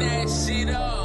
that shit up.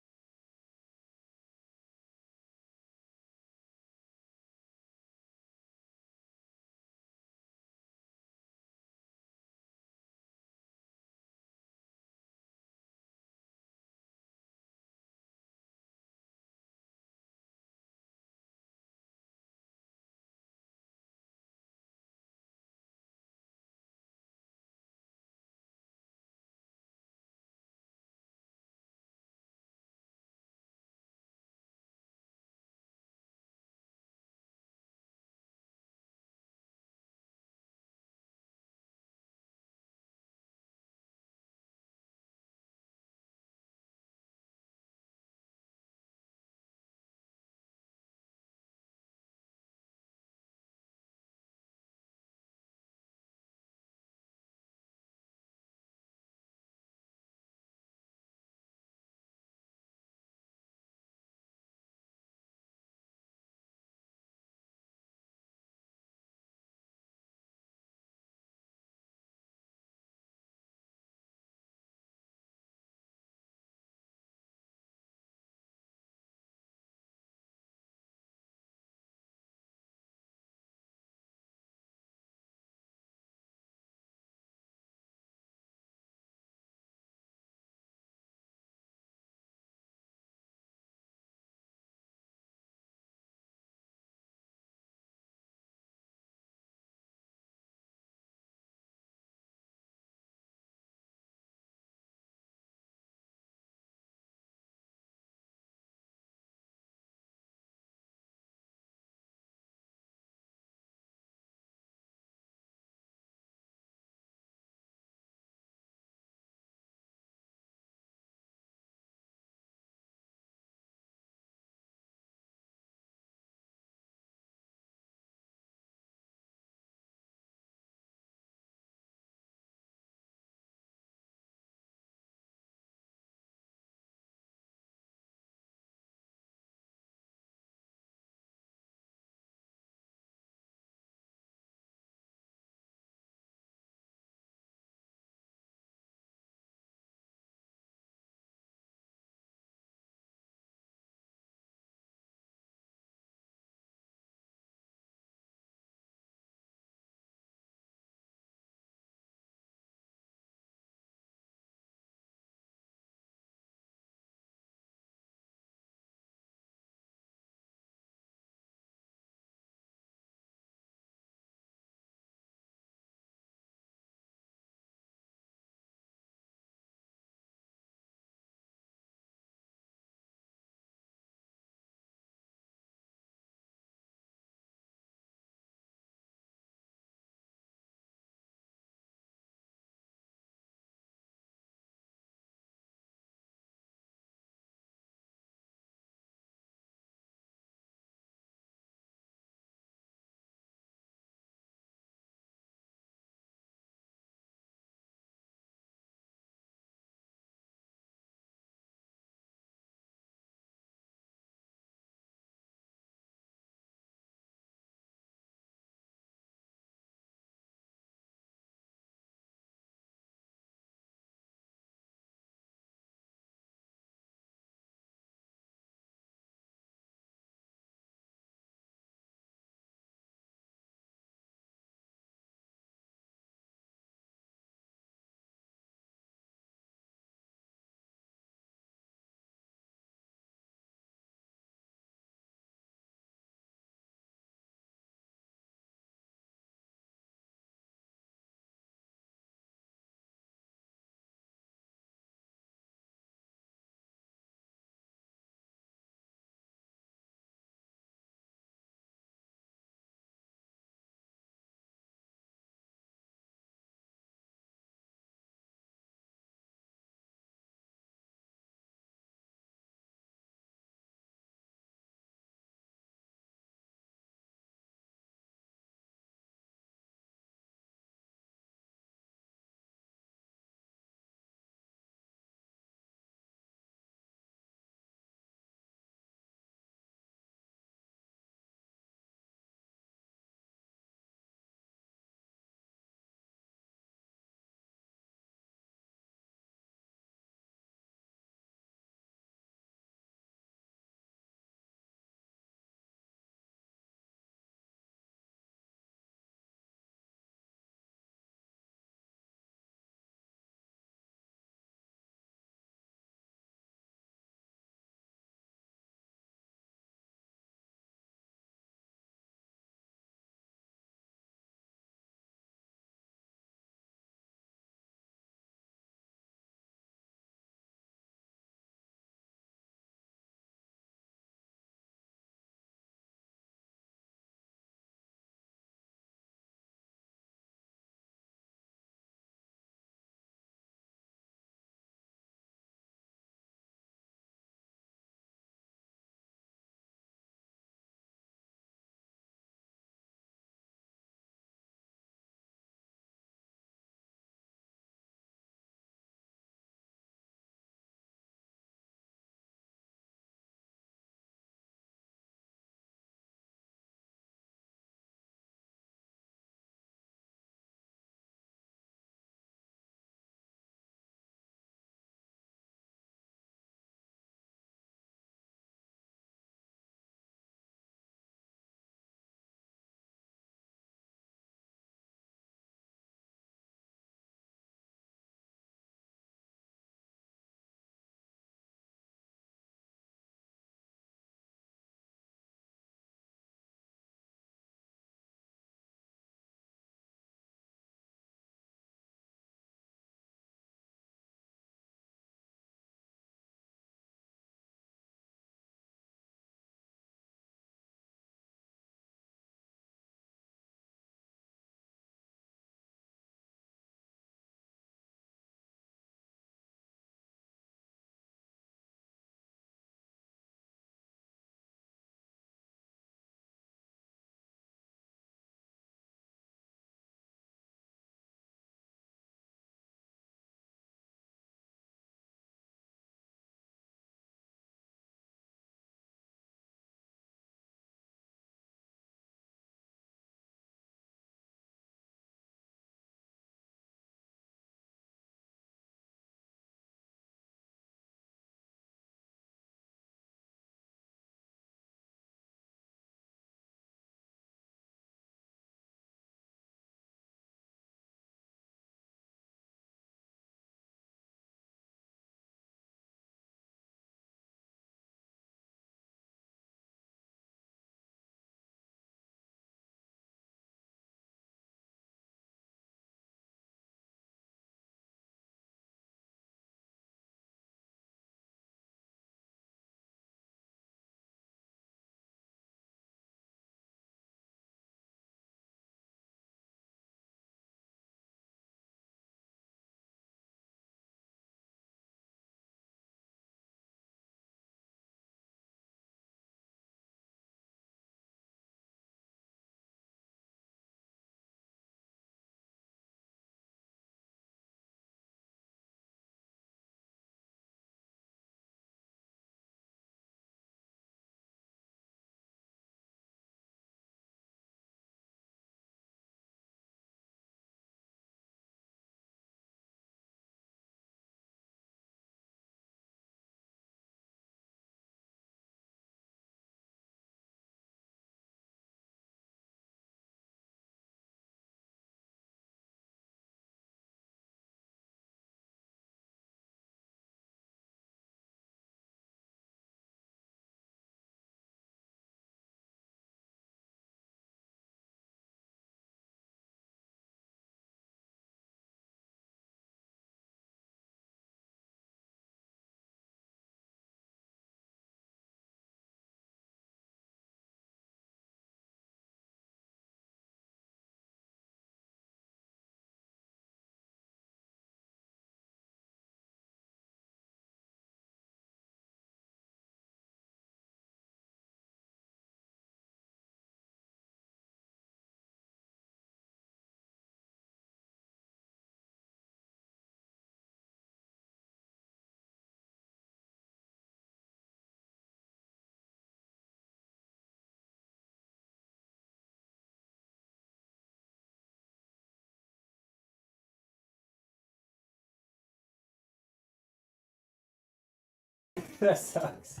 That sucks.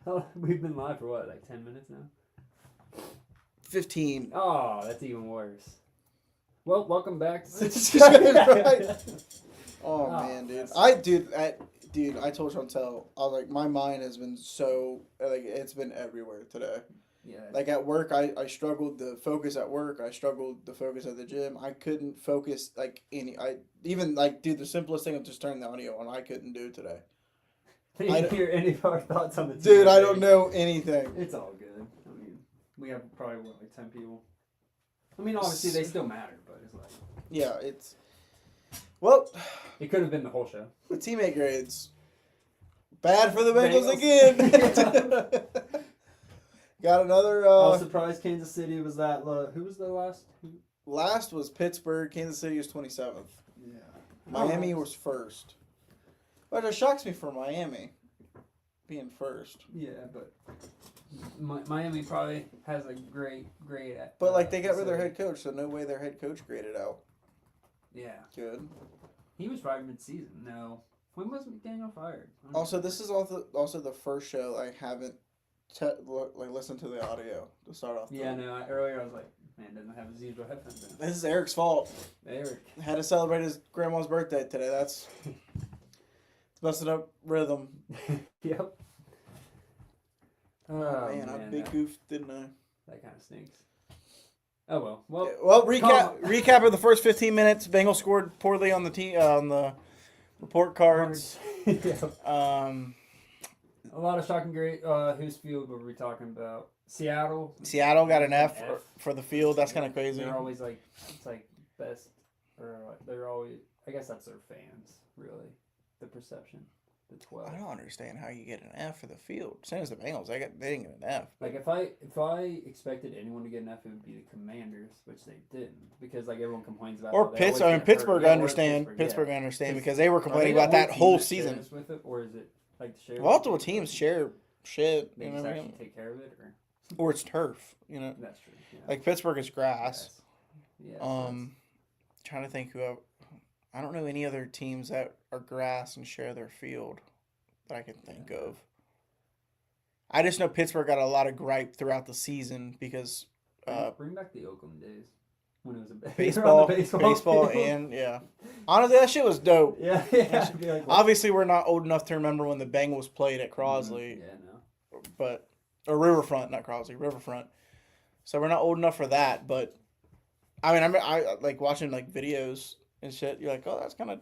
Oh, we've been live for what, like 10 minutes now? 15. Oh, that's even worse. Well, welcome back to Cincy Right. Oh, Oh, man, dude. that's- I told Chantel, I was like, my mind has been so, like, it's been everywhere today. Yeah. Like, at work, I struggled to focus at work. I struggled to focus at the gym. I couldn't focus, like, the simplest thing of just turning the audio on, I couldn't do today. Can you hear any of our thoughts on the team? Dude, I don't know anything. It's all good. I mean, we have probably, what, like 10 people? I mean, obviously, they still matter, but it's like... Yeah, it's... Well... It could have been the whole show. The teammate grades. Bad for the Bengals again. Got another... I was surprised Kansas City was that low. Who was the last? Last was Pittsburgh. Kansas City was 27th. Yeah. Miami was first. But it shocks me for Miami being first. Yeah, but Miami probably has a great grade. But, like, they got rid of their head coach, so no way their head coach graded out. Yeah. Good. He was fired mid-season. No. When was McDaniel fired? Also, this is also the first show I haven't listened to the audio to start off. Yeah, no. Earlier I was like, man, doesn't have his usual headphones in. This is Eric's fault. Eric. Had to celebrate his grandma's birthday today. That's busting up rhythm. Yep. Oh, man, I big goof, didn't I? That kind of stinks. Oh well. Well, recap of the first 15 minutes. Bengals scored poorly on the report cards. Yep. A lot of shocking great. Whose field were we talking about? Seattle. Seattle got an F for the field. That's kind of crazy. They're always like, it's like best, or like they're always. I guess that's their fans, really. The perception. The 12. I don't understand how you get an F for the field. Same as the Bengals, they didn't get an F. Like if I expected anyone to get an F, it would be the Commanders, which they didn't, because like everyone complains about. Or Pittsburgh. I understand. Pittsburgh, I understand because they were complaining about that whole season. With it, or is it like the share? Multiple teams share shit. They just actually take care of it, or it's turf. You know. That's true. Yeah. Like Pittsburgh is grass. Yes. Trying to think who. I don't know any other teams that are grass and share their field that I can think of. I just know Pittsburgh got a lot of gripe throughout the season because bring back the Oakland days when it was a baseball and yeah. Honestly, that shit was dope. Yeah. Like, obviously, we're not old enough to remember when the Bengals played at Crosley. Yeah, no. But or Riverfront, not Crosley, Riverfront. So we're not old enough for that. But I mean, I like watching like videos and shit. You're like, oh, that's kind of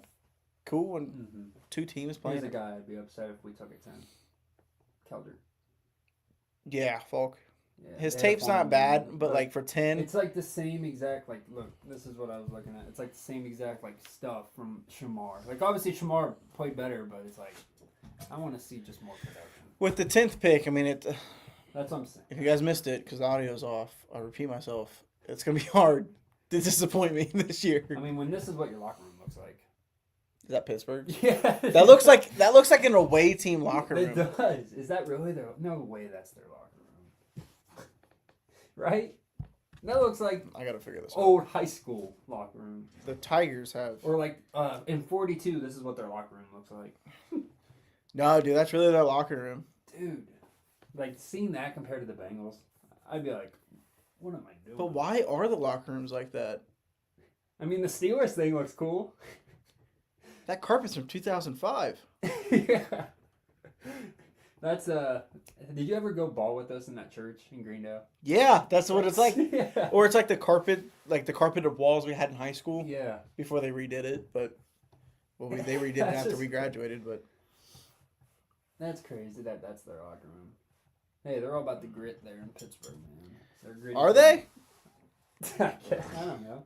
cool when two teams playing. He's a guy I'd be upset if we took it 10. Kelder. Yeah, Falk. Yeah, his tape's not bad, but like for 10. It's like the same exact, like, look, this is what I was looking at. It's like the same exact, like, stuff from Shamar. Like, obviously Shamar played better, but it's like, I want to see just more production. With the 10th pick, I mean, that's what I'm saying. If you guys missed it, because the audio's off, I'll repeat myself. It's going to be hard to disappoint me this year. I mean, when this is what your locker room looks like. Is that Pittsburgh? Yeah. That looks like an away team locker room. It does. Is that really their? No way. That's their locker room. Right? That looks like I gotta figure this old high school locker room. The Tigers have. Or like in 42, this is what their locker room looks like. No, dude, that's really their locker room. Dude, like seeing that compared to the Bengals, I'd be like, what am I doing? But why are the locker rooms like that? I mean, the Steelers thing looks cool. That carpet's from 2005. Yeah. That's did you ever go ball with us in that church in Greendale? Yeah, that's what it's like. Yeah. Or it's like the carpeted walls we had in high school. Yeah. Before they redid it, but they redid it after we graduated, but that's crazy that's their locker room. Hey, they're all about the grit there in Pittsburgh, man. They're gritty. Are they? I don't know.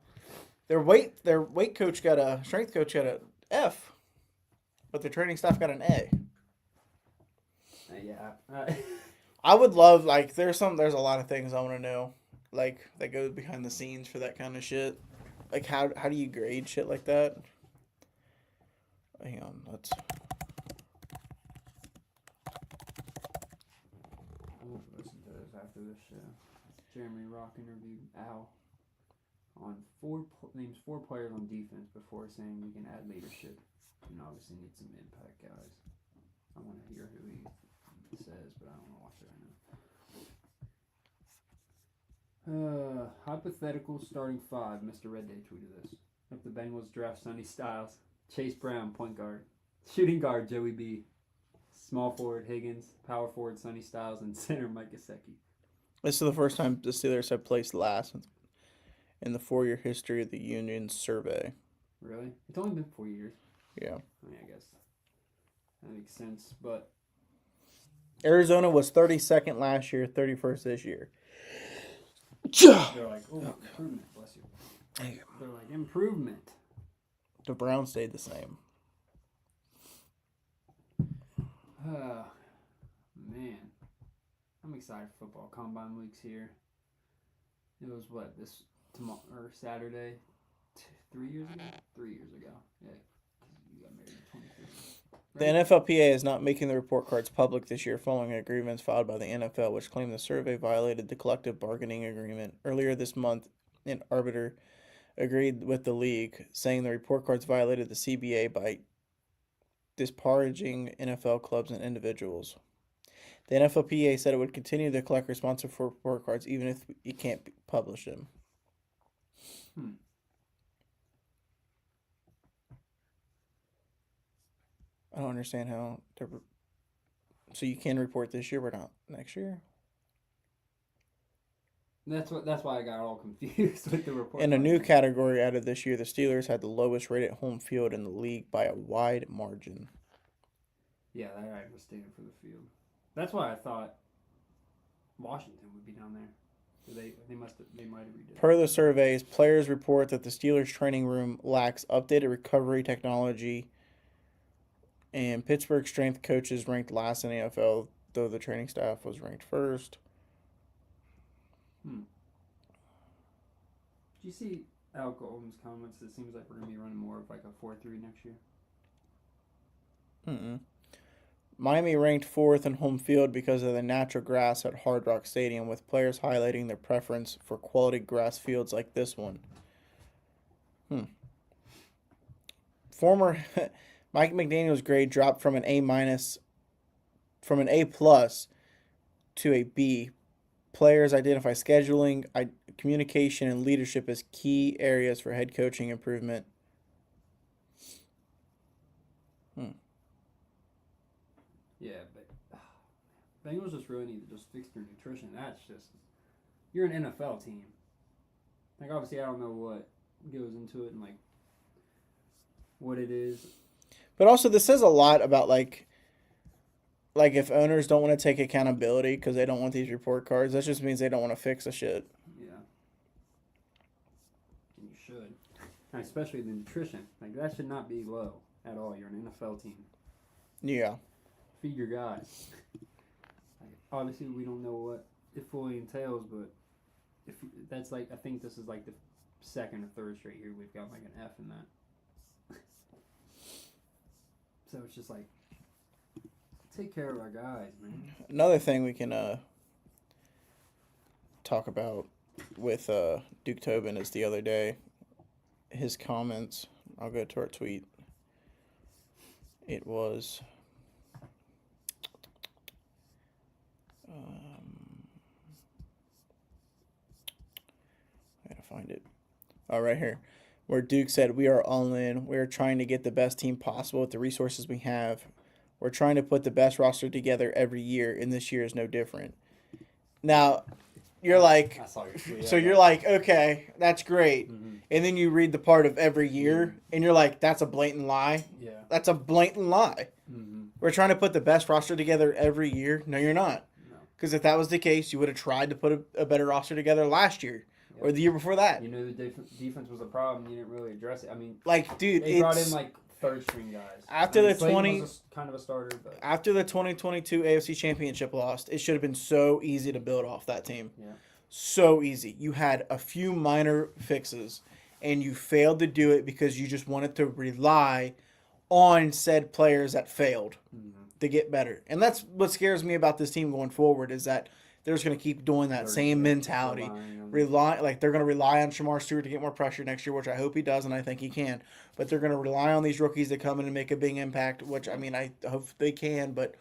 Their weight coach got a strength coach got a F, but their training staff got an A. Yeah. I would love, like, there's a lot of things I want to know, like, that goes behind the scenes for that kind of shit. Like, how do you grade shit like that? Hang on, let's. We'll listen to this after this show. Jeremy Rock interviewed Al on names 4 players on defense before saying we can add leadership and obviously need some impact guys. I want to hear who he it says, but I don't want to watch it right now. Hypothetical starting five. Mr. Red Day tweeted this. If the Bengals draft Sonny Styles, Chase Brown, point guard, shooting guard Joey B, small forward Higgins, power forward Sonny Styles, and center Mike Gesicki. This is the first time the Steelers have placed last in the 4-year history of the Union survey. Really? It's only been 4 years. Yeah. I mean, I guess that makes sense, but Arizona was 32nd last year, 31st this year. they're like, oh, improvement. Bless you. They're like, improvement. The Browns stayed the same. Man. I'm excited for football. Combine week's here. It was this tomorrow or Saturday, 3 years ago? 3 years ago. Yeah, you got married in 23. The NFLPA is not making the report cards public this year following a grievance filed by the NFL, which claimed the survey violated the collective bargaining agreement. Earlier this month, an arbiter agreed with the league, saying the report cards violated the CBA by disparaging NFL clubs and individuals. The NFLPA said it would continue to collect responsive for report cards even if it can't publish them. I don't understand how. So you can report this year, but not next year? That's why I got all confused with the report. In a new category added this year, the Steelers had the lowest rated home field in the league by a wide margin. Yeah, that I understand for the field. That's why I thought Washington would be down there. They might have redid it. Per the surveys, players report that the Steelers training room lacks updated recovery technology, and Pittsburgh strength coaches ranked last in the NFL, though the training staff was ranked first. Did you see Al Golden's comments? It seems like we're going to be running more of like a 4-3 next year. Miami ranked fourth in home field because of the natural grass at Hard Rock Stadium, with players highlighting their preference for quality grass fields like this one. Former Mike McDaniel's grade dropped from an A- to a B. Players identify scheduling, communication, and leadership as key areas for head coaching improvement. Yeah, but Bengals just really need to just fix their nutrition. That's just, you're an NFL team. Like, obviously, I don't know what goes into it and, like, what it is. But also, this says a lot about, like if owners don't want to take accountability because they don't want these report cards, that just means they don't want to fix the shit. Yeah. And you should. And especially the nutrition. Like, that should not be low at all. You're an NFL team. Yeah. Feed your guys. Like, obviously, we don't know what it fully entails, but if that's like, I think this is like the second or third straight year we've got like an F in that. So it's just like, take care of our guys, man. Another thing we can talk about with Duke Tobin is the other day, his comments. I'll go to our tweet. It was I gotta find it. Oh, right here. Where Duke said, "We are all in. We are trying to get the best team possible with the resources we have. We're trying to put the best roster together every year, and this year is no different." Now, you're like, I saw your tweet. so you're like, okay, that's great. Mm-hmm. And then you read the part of every year, and you're like, that's a blatant lie. Yeah. That's a blatant lie. Mm-hmm. We're trying to put the best roster together every year. No, you're not. No. Because if that was the case, you would have tried to put a better roster together last year or the year before that. You knew the defense was a problem. You didn't really address it. I mean, like, dude, they brought in like third string guys. After the Slayton 20 was kind of a starter, but after the 2022 AFC Championship lost, it should have been so easy to build off that team. yeah. So easy. You had a few minor fixes, and you failed to do it because you just wanted to rely on said players that failed to get better. And that's what scares me about this team going forward, is that they're just going to keep doing that same mentality. They're going to rely on Shamar Stewart to get more pressure next year, which I hope he does, and I think he can. But they're going to rely on these rookies to come in and make a big impact, which, I mean, I hope they can. But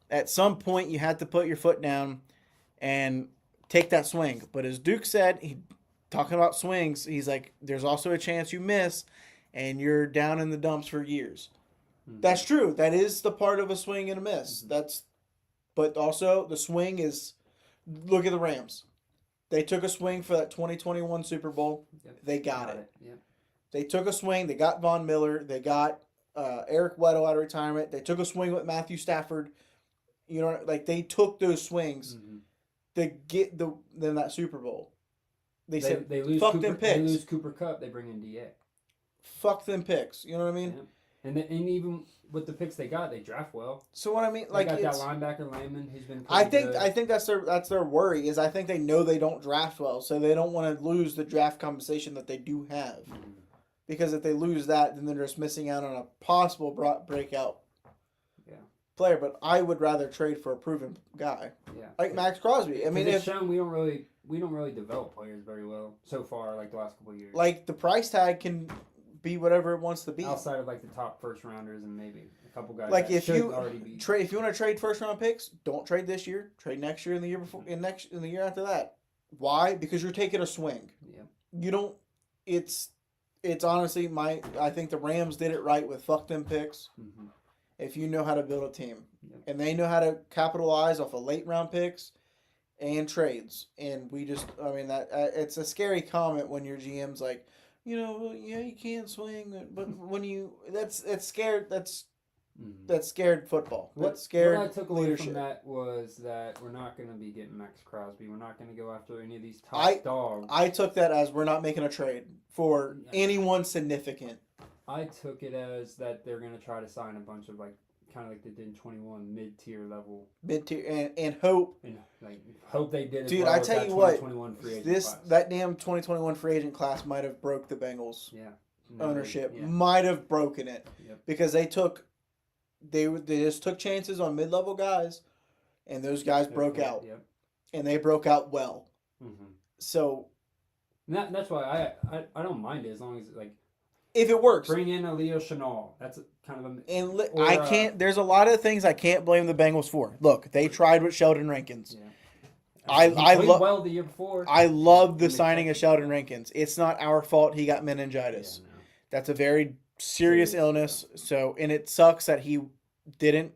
At some point, you had to put your foot down and take that swing. But as Duke said, talking about swings, he's like, there's also a chance you miss and you're down in the dumps for years. Mm-hmm. That's true. That is the part of a swing and a miss. Mm-hmm. But also the swing is, look at the Rams. They took a swing for that 2021 Super Bowl. Yep. They got it. Yep. They took a swing. They got Von Miller. They got Eric Weddle out of retirement. They took a swing with Matthew Stafford. You know, like they took those swings to get them that Super Bowl. They said, lose fuck Cooper, them picks. They lose Cooper Kupp. They bring in DA. Fuck them picks. You know what I mean? Yeah. And even with the picks they got, they draft well. So what I mean, like they got that linebacker Layman. He's been. I think that's their worry is I think they know they don't draft well, so they don't want to lose the draft compensation that they do have. Mm-hmm. Because if they lose that, then they're just missing out on a possible breakout player. But I would rather trade for a proven guy, like Max Crosby. I mean, it's shown we don't really develop players very well so far, like the last couple of years. Like the price tag can be whatever it wants to be. Outside of like the top first rounders and maybe a couple guys. Like that if you already be if you want to trade first round picks, don't trade this year. Trade next year and the year before, in the year after that. Why? Because you're taking a swing. Yeah. You don't. It's honestly I think the Rams did it right with fuck them picks. Mm-hmm. If you know how to build a team, and they know how to capitalize off of late round picks and trades, and we just that it's a scary comment when your GM's like, you can't swing, but when that's scared. That's scared football. That's scared what I took away leadership. From that was that we're not going to be getting Max Crosby. We're not going to go after any of these top dogs. I took that as we're not making a trade for anyone significant. I took it as that they're going to try to sign a bunch of kind of like they did in 21 mid-tier level. Mid-tier and hope. And hope they did. Dude, I tell you what, that damn 2021 free agent class might have broke the Bengals. Yeah. Ownership might have broken it because they just took chances on mid-level guys, and those guys broke out, and they broke out well. Mm-hmm. So that's why I don't mind it as long as if it works. Bring in a Leo Chenal. That's kind of a. I can't. There's a lot of things I can't blame the Bengals for. Look, they tried with Sheldon Rankins. Yeah. I love well the year before. I love the signing of Sheldon Rankins. It's not our fault he got meningitis. Yeah, no. That's a very serious illness. So, and it sucks that he didn't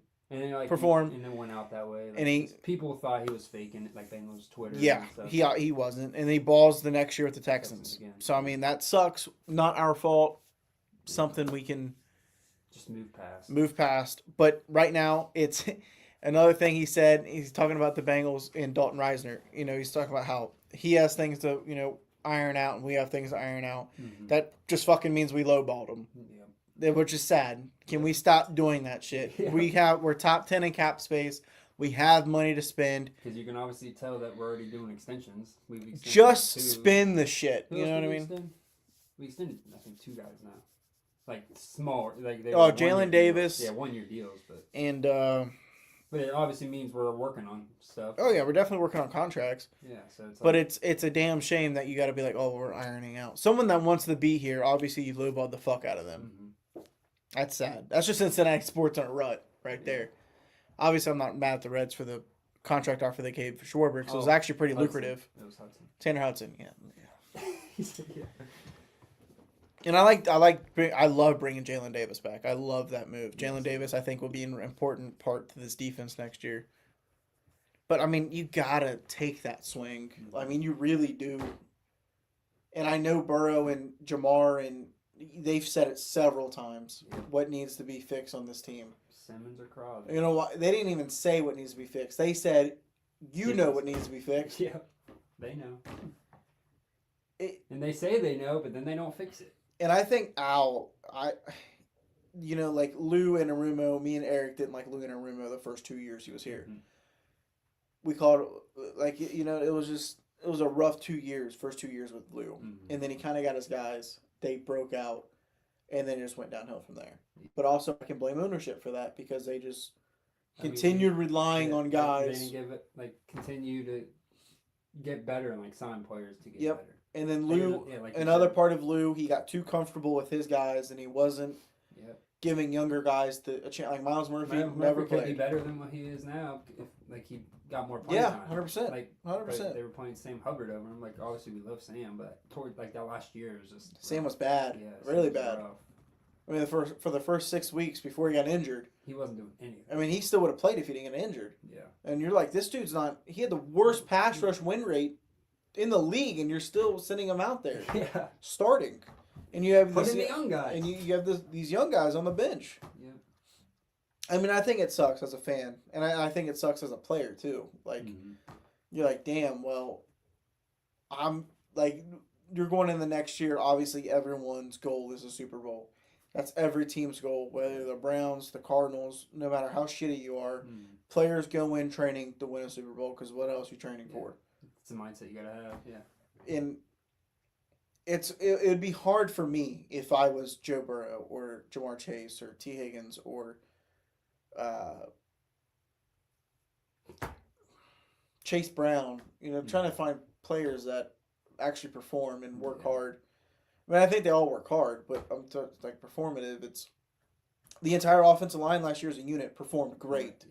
perform and then went out that way. And people thought he was faking it, like Bengals Twitter. Yeah, and stuff. He wasn't, and he balls the next year with the Texans. So I mean that sucks. Not our fault. Something we can just move past. But right now, it's another thing he said. He's talking about the Bengals and Dalton Reisner. He's talking about how he has things to iron out, and we have things to iron out. Mm-hmm. That just fucking means we lowballed him. Yeah. Which is sad. Can we stop doing that shit? Yeah. We're top 10 in cap space. We have money to spend. Because you can obviously tell that we're already doing extensions. Just spin the shit. You know what I mean? We extended, I think, 2 guys now. Smaller. Jalen Davis. Yeah, 1-year deals. But it obviously means we're working on stuff. Oh, yeah, we're definitely working on contracts. Yeah, so it's but it's a damn shame that you got to be like, oh, we're ironing out. Someone that wants to be here, obviously you lowballed the fuck out of them. Mm-hmm. That's sad. That's just Cincinnati sports on a rut right there. Obviously, I'm not mad at the Reds for the contract offer they gave for Schwarber because it was actually pretty lucrative. It was Hudson. Tanner Hudson, yeah. Yeah. And I love bringing Jalen Davis back. I love that move. Jalen Davis, I think, will be an important part to this defense next year. But, I mean, you got to take that swing. I mean, you really do. And I know Burrow and Jamar, and they've said it several times, what needs to be fixed on this team. Simmons or Crosby. You know what? They didn't even say what needs to be fixed. They said, you know what needs to be fixed. Yeah, they know. And they say they know, but then they don't fix it. And I think Lou and Arumo, me and Eric didn't like Lou and Arumo the first 2 years he was here. Mm-hmm. We called it, it was a rough 2 years, first 2 years with Lou. Mm-hmm. And then he kind of got his guys. They broke out, and then it just went downhill from there. But also I can blame ownership for that because they just continued relying on guys. They didn't give it, continue to get better and, sign players to get better. And then Lou, another part of Lou, he got too comfortable with his guys, and he wasn't. Yep. giving younger guys a chance. Like Miles Murphy never could be played. better than what he is now if like he got more playing Yeah, time. 100%. Like 100%. they were playing Sam Hubbard over him. Like obviously we love Sam, but toward like that last year was just Sam was bad. Yeah, really bad. Rough. I mean, for the first 6 weeks before he got injured, he wasn't doing anything. I mean, he still would have played if he didn't get injured. Yeah. And you're like, this dude's not. He had the worst pass rush win rate in the league, and you're still sending him out there, starting, and you have the young guys, and you have these young guys on the bench. Yeah. I mean, I think it sucks as a fan, and I think it sucks as a player too. Like, you're like, damn. Well, I'm like, you're going in the next year. Obviously, everyone's goal is a Super Bowl. That's every team's goal, whether the Browns, the Cardinals, no matter how shitty you are. Players go in training to win a Super Bowl because what else are you training for? It's a mindset you gotta have, yeah. And it'd be hard for me if I was Joe Burrow or Jamar Chase or T. Higgins or Chase Brown, trying to find players that actually perform and work hard. I mean, I think they all work hard, but I'm like performative. It's the entire offensive line last year as a unit performed great,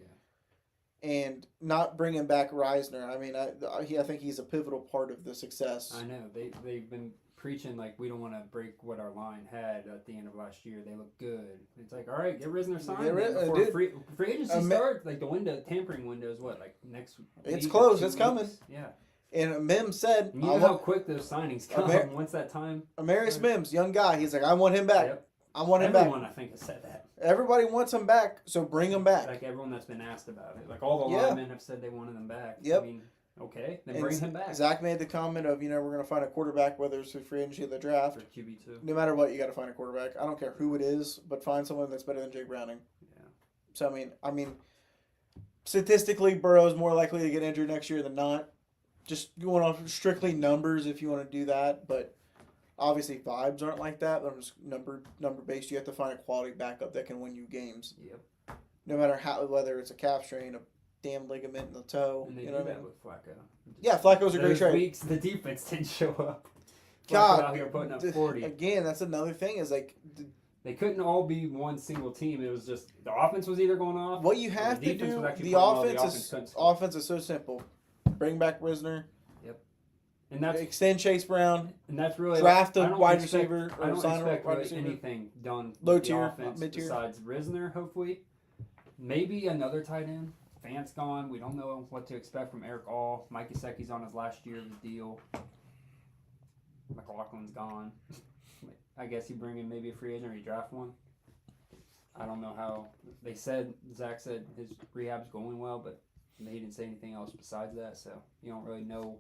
and not bringing back Reisner. I mean, I think he's a pivotal part of the success. I know they've been preaching like we don't want to break what our line had at the end of last year. They look good. It's like, all right, get Reisner signed before free agency starts. Like the tampering window is what, like next week? It's close. It's coming. Yeah. And Mims said, you know how quick those signings come. Once that time. Amarius Mims, young guy, he's like, I want him back. Yep. I want him back. Everyone, I think, has said that. Everybody wants him back, so bring him back. Like everyone that's been asked about it. Like all the linemen have said they wanted him back. Yep. I mean, okay, then bring him back. Zach made the comment of, we're going to find a quarterback, whether it's through free agency or the draft. Or QB2. No matter what, you got to find a quarterback. I don't care who it is, but find someone that's better than Jake Browning. Yeah. So, I mean, statistically, Burrow's more likely to get injured next year than not. Just going off strictly numbers if you want to do that, but obviously vibes aren't like that. They're just number based. You have to find a quality backup that can win you games. Yep. No matter whether it's a calf strain, a damn ligament in the toe. And they do that with Flacco. Yeah, Flacco's a great trade. Weeks the defense didn't show up. God, out here putting up 40. Again, that's another thing is like they couldn't all be one single team. It was just the offense was either going off. What you have to do, the offense is so simple. Bring back Reisner. Yep. And that's extend Chase Brown. And that's really draft a wide receiver or sign a wide receiver. Anything done low tier, mid-tier besides Reisner. Hopefully, maybe another tight end. Fant's gone. We don't know what to expect from Eric All. Mike Gesicki's on his last year of his deal. McLaughlin's gone. I guess you bring in maybe a free agent or you draft one. I don't know how. Zach said his rehab's going well, but he didn't say anything else besides that, so you don't really know.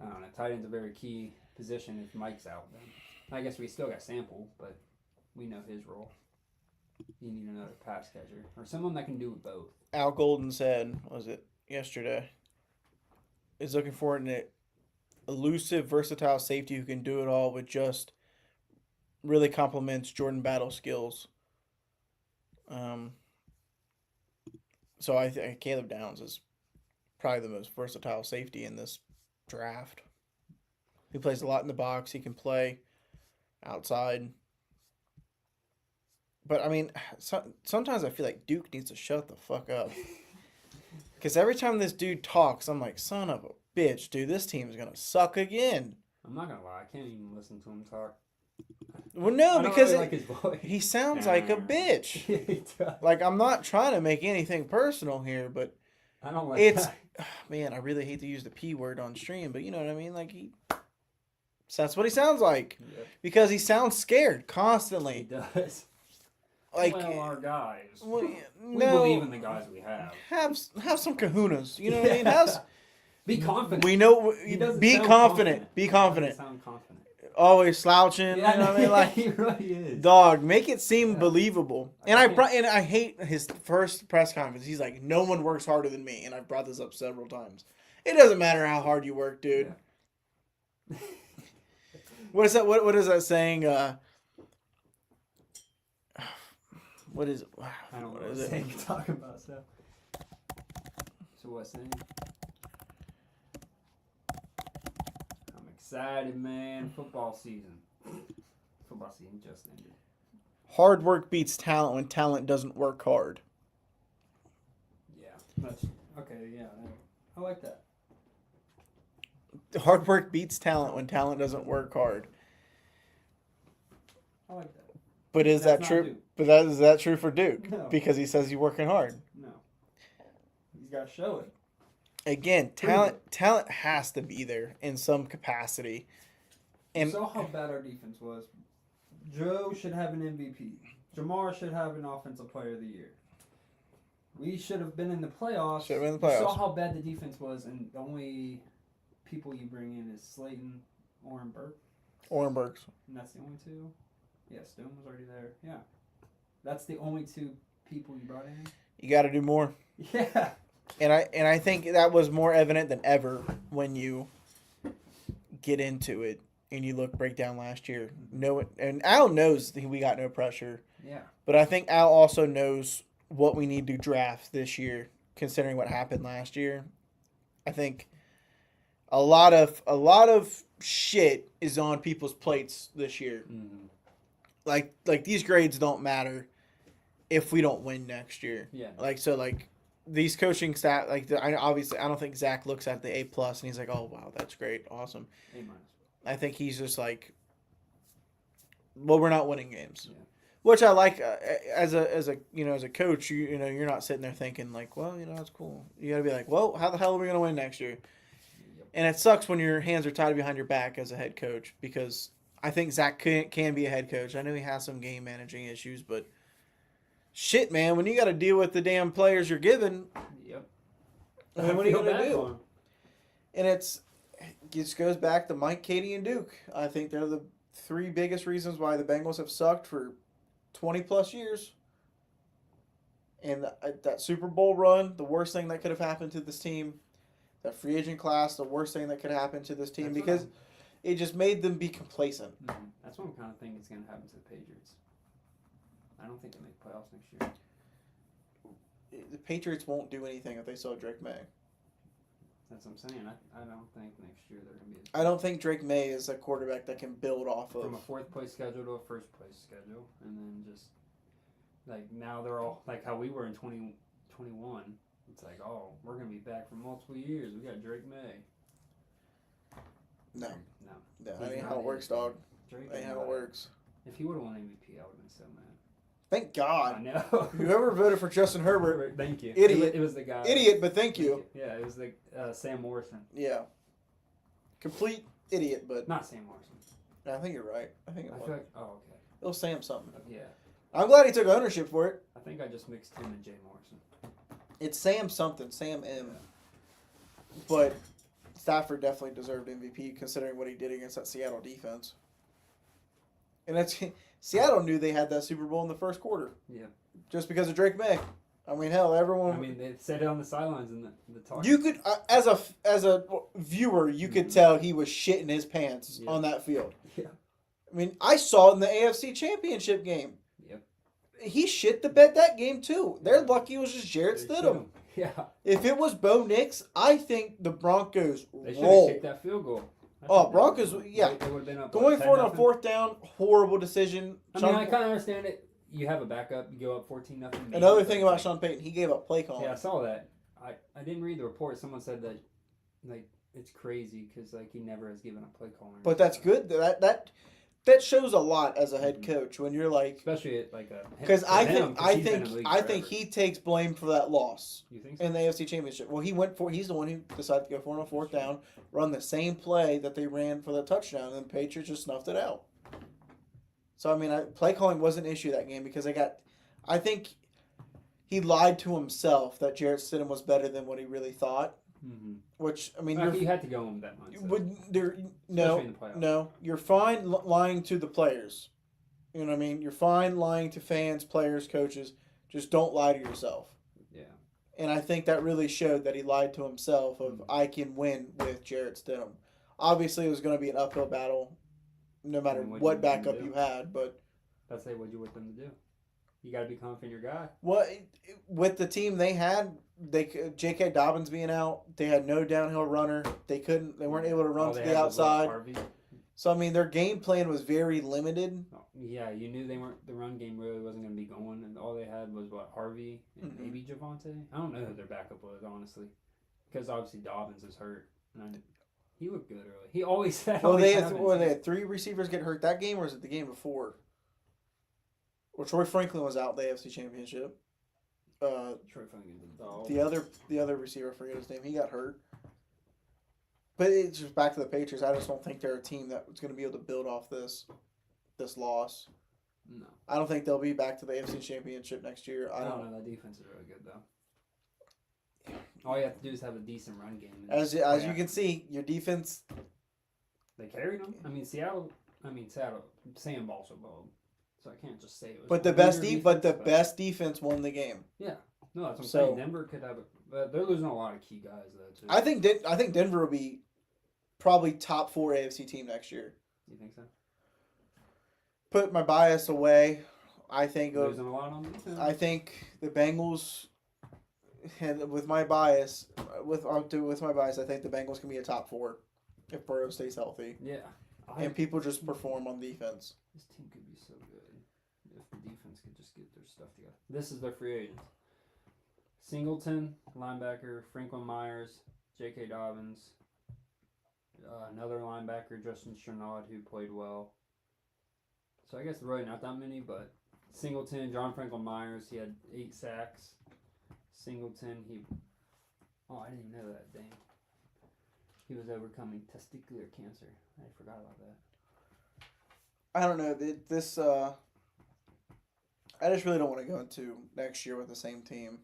I don't know. Tight end's a very key position if Mike's out. Then I guess we still got Sample, but we know his role. You need another pass catcher or someone that can do both. Al Golden said, was it yesterday, is looking for an elusive, versatile safety who can do it all with just really complements Jordan Battle's skills. So I think Caleb Downs is probably the most versatile safety in this draft. He plays a lot in the box. He can play outside. But, I mean, sometimes I feel like Duke needs to shut the fuck up. Because every time this dude talks, I'm like, son of a bitch, dude, this team's going to suck again. I'm not going to lie. I can't even listen to him talk. Well, no, because really like his voice. He sounds like a bitch. He does. Like, I'm not trying to make anything personal here, but I don't like that. Man, I really hate to use the P word on stream, but you know what I mean? Like, that's what he sounds like. Yep. Because he sounds scared constantly. He does. Like, well, our guys. Well, we believe in the guys we have. Have some kahunas. You know what I mean? Be confident. We know. Be confident. Be confident. Sound confident. Always slouching. Yeah, you know what I mean? Like, he really is. Dog, make it seem believable. And I hate his first press conference. He's like, no one works harder than me. And I've brought this up several times. It doesn't matter how hard you work, dude. Yeah. What is that? What is that saying? What is it? I don't know what it's saying. Talk about stuff. So what's saying? I'm excited, man. Football season just ended. hard work beats talent when talent doesn't work hard. Yeah, that's okay. Yeah, I like that. Hard work beats talent when talent doesn't work hard. I like that. But is That's that not true? Duke. But is that true for Duke? No. Because he says he's working hard. No, he's got to show it. Again, talent has to be there in some capacity. You saw how bad our defense was. Joe should have an MVP. Jamar should have an Offensive Player of the Year. We should have been in the playoffs. Should have been in the playoffs. You saw how bad the defense was, and the only people you bring in is Slayton, Oren Burke. Oren Burks. And that's the only two? Yeah, Stone was already there. Yeah. That's the only two people you brought in? You got to do more. Yeah. And I think that was more evident than ever when you get into it and you break down last year. And Al knows that we got no pressure. Yeah. But I think Al also knows what we need to draft this year, considering what happened last year. I think a lot of shit is on people's plates this year. Mm-hmm. Like these grades don't matter if we don't win next year. Yeah. These coaching staff, I don't think Zach looks at the A+ and he's like, oh wow, that's great, awesome. A-. I think he's just like, well, we're not winning games. Yeah. Which I like as a coach. You're not sitting there thinking like, well, that's cool. You got to be like, well, how the hell are we going to win next year? Yep. And it sucks when your hands are tied behind your back as a head coach, because I think Zach can be a head coach. I know he has some game managing issues, but shit, man, when you got to deal with the damn players you're given, Yep. I mean, what are you going to do? For him. And it just goes back to Mike, Katie, and Duke. I think they're the three biggest reasons why the Bengals have sucked for 20-plus years. And that Super Bowl run, the worst thing that could have happened to this team. That free agent class, the worst thing that could happen to this team. That's because it just made them be complacent. Mm-hmm. That's what I'm kind of thinking is going to happen to the Patriots. I don't think they make playoffs next year. The Patriots won't do anything if they saw Drake May. That's what I'm saying. I don't think next year they're going to be. I don't think Drake May is a quarterback that can build off of. From a fourth-place schedule to a first-place schedule. And then just, now they're all, how we were in 2021. It's like, oh, we're going to be back for multiple years. We got Drake May. No. No. That ain't how it works, dog. Drake That ain't how it works. If he would have won MVP, I would have been so mad. Thank God. I know. Whoever voted for Justin Herbert, Thank you. Idiot. It was the guy. idiot, but thank you. Yeah, it was the Sam Morrison. Yeah. Complete idiot, but Not Sam Morrison. I think you're right. I think it I was. feel like, oh, okay. It was Sam something. Yeah. I'm glad he took ownership for it. I think I just mixed him and Jay Morrison. It's Sam something, Sam M. But Stafford definitely deserved MVP considering what he did against that Seattle defense. And that's Seattle knew they had that Super Bowl in the first quarter. Yeah. Just because of Drake May. I mean, hell, everyone. I mean, they said it on the sidelines in the talk. You could, as a viewer, you could tell he was shitting his pants on that field. Yeah. I mean, I saw it in the AFC Championship game. Yep. He shit the bed that game too. They're lucky it was just Jarrett Stidham. Yeah. If it was Bo Nix, I think the Broncos They should have roll. kicked that field goal. Broncos, yeah. They would have been up. Going for it on 10-0. fourth down, horrible decision. I mean, I kind of understand it. You have a backup. You go up 14-0. Another thing about Sean Payton, he gave up play calling. Yeah, I saw that. I didn't read the report. Someone said that, it's crazy because, he never has given a play calling. But that's good. That shows a lot as a head coach when you're like, especially at because I think he takes blame for that loss. You think so? In the AFC Championship. Well, he's the one who decided to go for it on fourth down, run the same play that they ran for the touchdown, and the Patriots just snuffed it out. So I mean, play calling was an issue that game because I think he lied to himself that Jarrett Stidham was better than what he really thought. Mm-hmm. Which I mean, you had to go in with that mindset. No, you're fine lying to the players. You know what I mean? You're fine lying to fans, players, coaches. Just don't lie to yourself. Yeah. And I think that really showed that he lied to himself of I can win with Jarrett Stidham. Obviously, it was going to be an uphill battle no matter what backup you had, but that's what you want them to do. You got to be confident in your guy. Well, with the team they had, J.K. Dobbins being out, they had no downhill runner. They weren't able to run to the outside. So, I mean, their game plan was very limited. Oh, yeah, you knew they weren't. The run game really wasn't going to be going, and all they had was what, Harvey and maybe Javante. I don't know who their backup was, honestly, because obviously Dobbins is hurt, and he looked good early. He always had. Well, they had 3 receivers get hurt that game, or was it the game before? Well, Troy Franklin was out the AFC Championship. Troy Franklin did the other receiver, I forget his name. He got hurt. But it's just back to the Patriots. I just don't think they're a team that's going to be able to build off this loss. No. I don't think they'll be back to the AFC Championship next year. I don't know. That defense is really good, though. All you have to do is have a decent run game. As you can see, your defense. They carried them. I mean, Seattle. Sam also balled. So I can't just say it was. But the best defense won the game. Yeah. No, that's what I'm saying. Denver could have but they're losing a lot of key guys, though, too. I think Denver will be probably top 4 AFC team next year. You think so? Put my bias away. I think losing a lot on defense. I think the Bengals, and with my bias, I think the Bengals can be a top 4 if Burrow stays healthy. Yeah. And people just perform on defense. This team could be so good if the defense could just get their stuff together. This is their free agents. Singleton, linebacker, Franklin Myers, J.K. Dobbins, another linebacker, Justin Chernaud, who played well. So I guess really not that many, but Singleton, John Franklin Myers, he had 8 sacks. Singleton, I didn't even know that, dang. He was overcoming testicular cancer. I forgot about that. I don't know. I just really don't want to go into next year with the same team.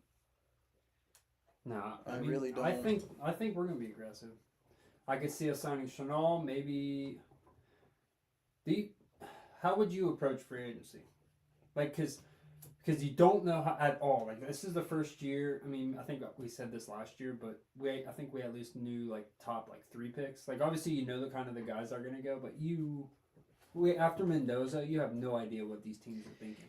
No, I really don't. I think we're gonna be aggressive. I could see us signing Chanel, maybe. How would you approach free agency? Like, because you don't know how at all. Like, this is the first year. I mean, I think we said this last year, but I think we at least knew like top 3 picks. Like, obviously you know the kind of the guys are gonna go, but after Mendoza, you have no idea what these teams are thinking.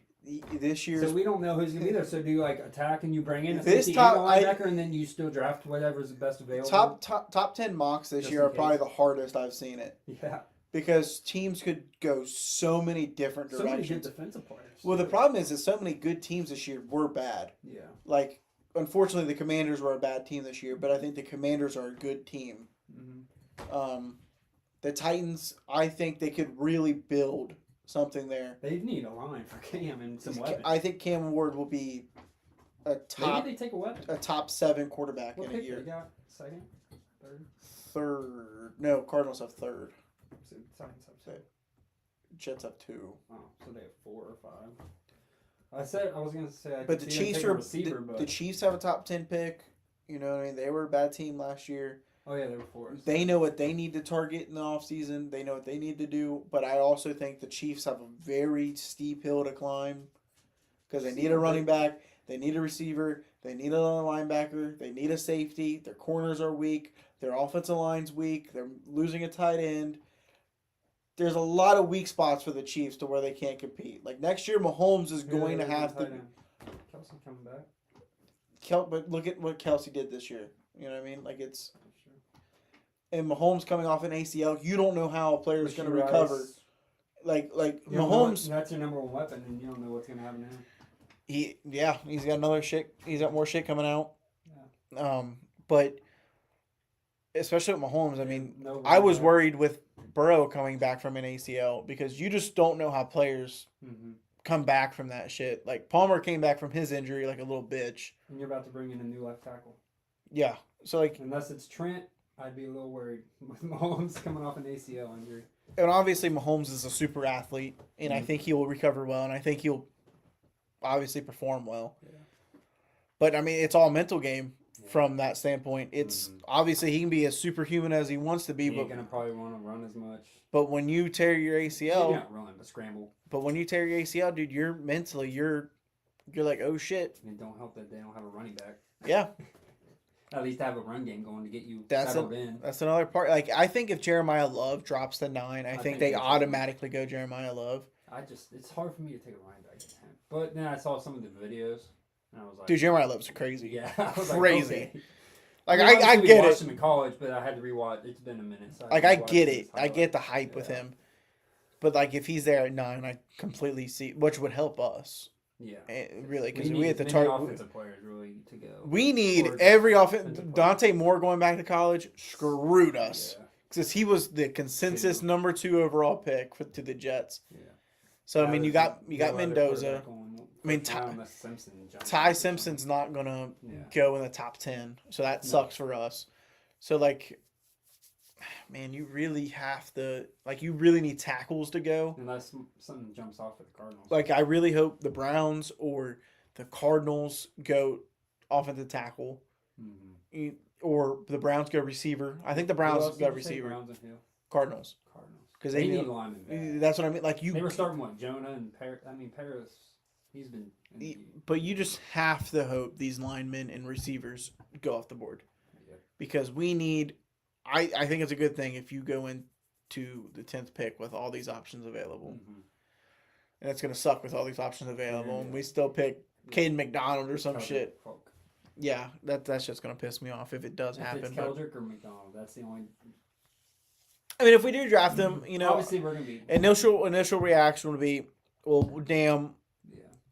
This year, so we don't know who's gonna be there. So do you attack and you bring in a linebacker and then you still draft whatever's the best available? Top 10 mocks this year are probably the hardest I've seen it. Yeah. Because teams could go so many different directions. So many good defensive players. Well, the problem is that so many good teams this year were bad. Yeah. Like, unfortunately, the Commanders were a bad team this year, but I think the Commanders are a good team. Mm-hmm. The Titans, I think they could really build something there. They need a line for Cam and some weapons. I think Cam Ward will be a top. Maybe they take a weapon. A top 7 quarterback in a year. They got second, third. No, Cardinals have 3rd. So Titans have 2. Jets have 2. Oh, so they have 4 or 5. I was gonna say. But the Chiefs are the Chiefs have a top 10 pick. You know what I mean? They were a bad team last year. Oh yeah, they were 4. They know what they need to target in the offseason. They know what they need to do. But I also think the Chiefs have a very steep hill to climb because they need a running back, they need a receiver, they need another linebacker, they need a safety. Their corners are weak. Their offensive line's weak. They're losing a tight end. There's a lot of weak spots for the Chiefs to where they can't compete. Like next year, Mahomes is going to have to. Kelsey coming back. But look at what Kelsey did this year. You know what I mean? Like it's. And Mahomes coming off an ACL, you don't know how a player is going to recover. Like Mahomes. That's your number 1 weapon, and you don't know what's going to happen to him. He's got another shit. He's got more shit coming out. Yeah. But especially with Mahomes, I mean, I was worried with Burrow coming back from an ACL because you just don't know how players come back from that shit. Like Palmer came back from his injury like a little bitch. And you're about to bring in a new left tackle. Yeah. So like, unless it's Trent, I'd be a little worried with Mahomes coming off an ACL injury. And obviously Mahomes is a super athlete, and I think he will recover well, and I think he'll obviously perform well. Yeah. But I mean, it's all mental game from that standpoint. It's obviously he can be as superhuman as he wants to be, but gonna probably want to run as much. But when you tear your ACL, not run, but scramble. But when you tear your ACL, dude, you're like, oh shit. And don't help that they don't have a running back. Yeah. At least have a run game going to get you settled in. That's another part. Like, I think if Jeremiah Love drops to 9, I think they automatically go Jeremiah Love. It's hard for me to take a running back at 10. But then I saw some of the videos, and I was like... Dude, Jeremiah Love's crazy. Yeah. I was crazy. Like, okay. Like, mean, I obviously get we watched it. him in college, but I had to rewatch. It's been a minute. So Like, I get it. I get the hype Yeah. with him. But, like, if he's there at 9, I completely see, which would help us. Yeah. Really, because we need had the many target. offensive players really to go. We need Or every offense. defensive Dante Moore going back to college screwed us. Yeah. Because he was the consensus number 2 overall pick to the Jets. Yeah. So, I mean, you got Mendoza. I mean, Ty Simpson's not going to go in the top 10. So that sucks for us. So, like, man, you really have to, like, you really need tackles to go. Unless something jumps off at the Cardinals. Like, I really hope the Browns or the Cardinals go offensive tackle. Mm-hmm. Or the Browns go receiver. I think the Browns go receiver. Cardinals. Because they need linemen back. That's what I mean. Like they were starting Jonah and Paris. I mean, Paris, he's been. But you just have to hope these linemen and receivers go off the board. Yep. Because we need. I think it's a good thing if you go into the 10th pick with all these options available. Mm-hmm. And it's going to suck with all these options available. And we still pick Caden McDonald or some shit. Folk. Yeah, that's just going to piss me off if it does happen. It's Keldrick or McDonald. That's the only. I mean, if we do draft them, you know, obviously we're gonna be initial reaction would be, well, damn,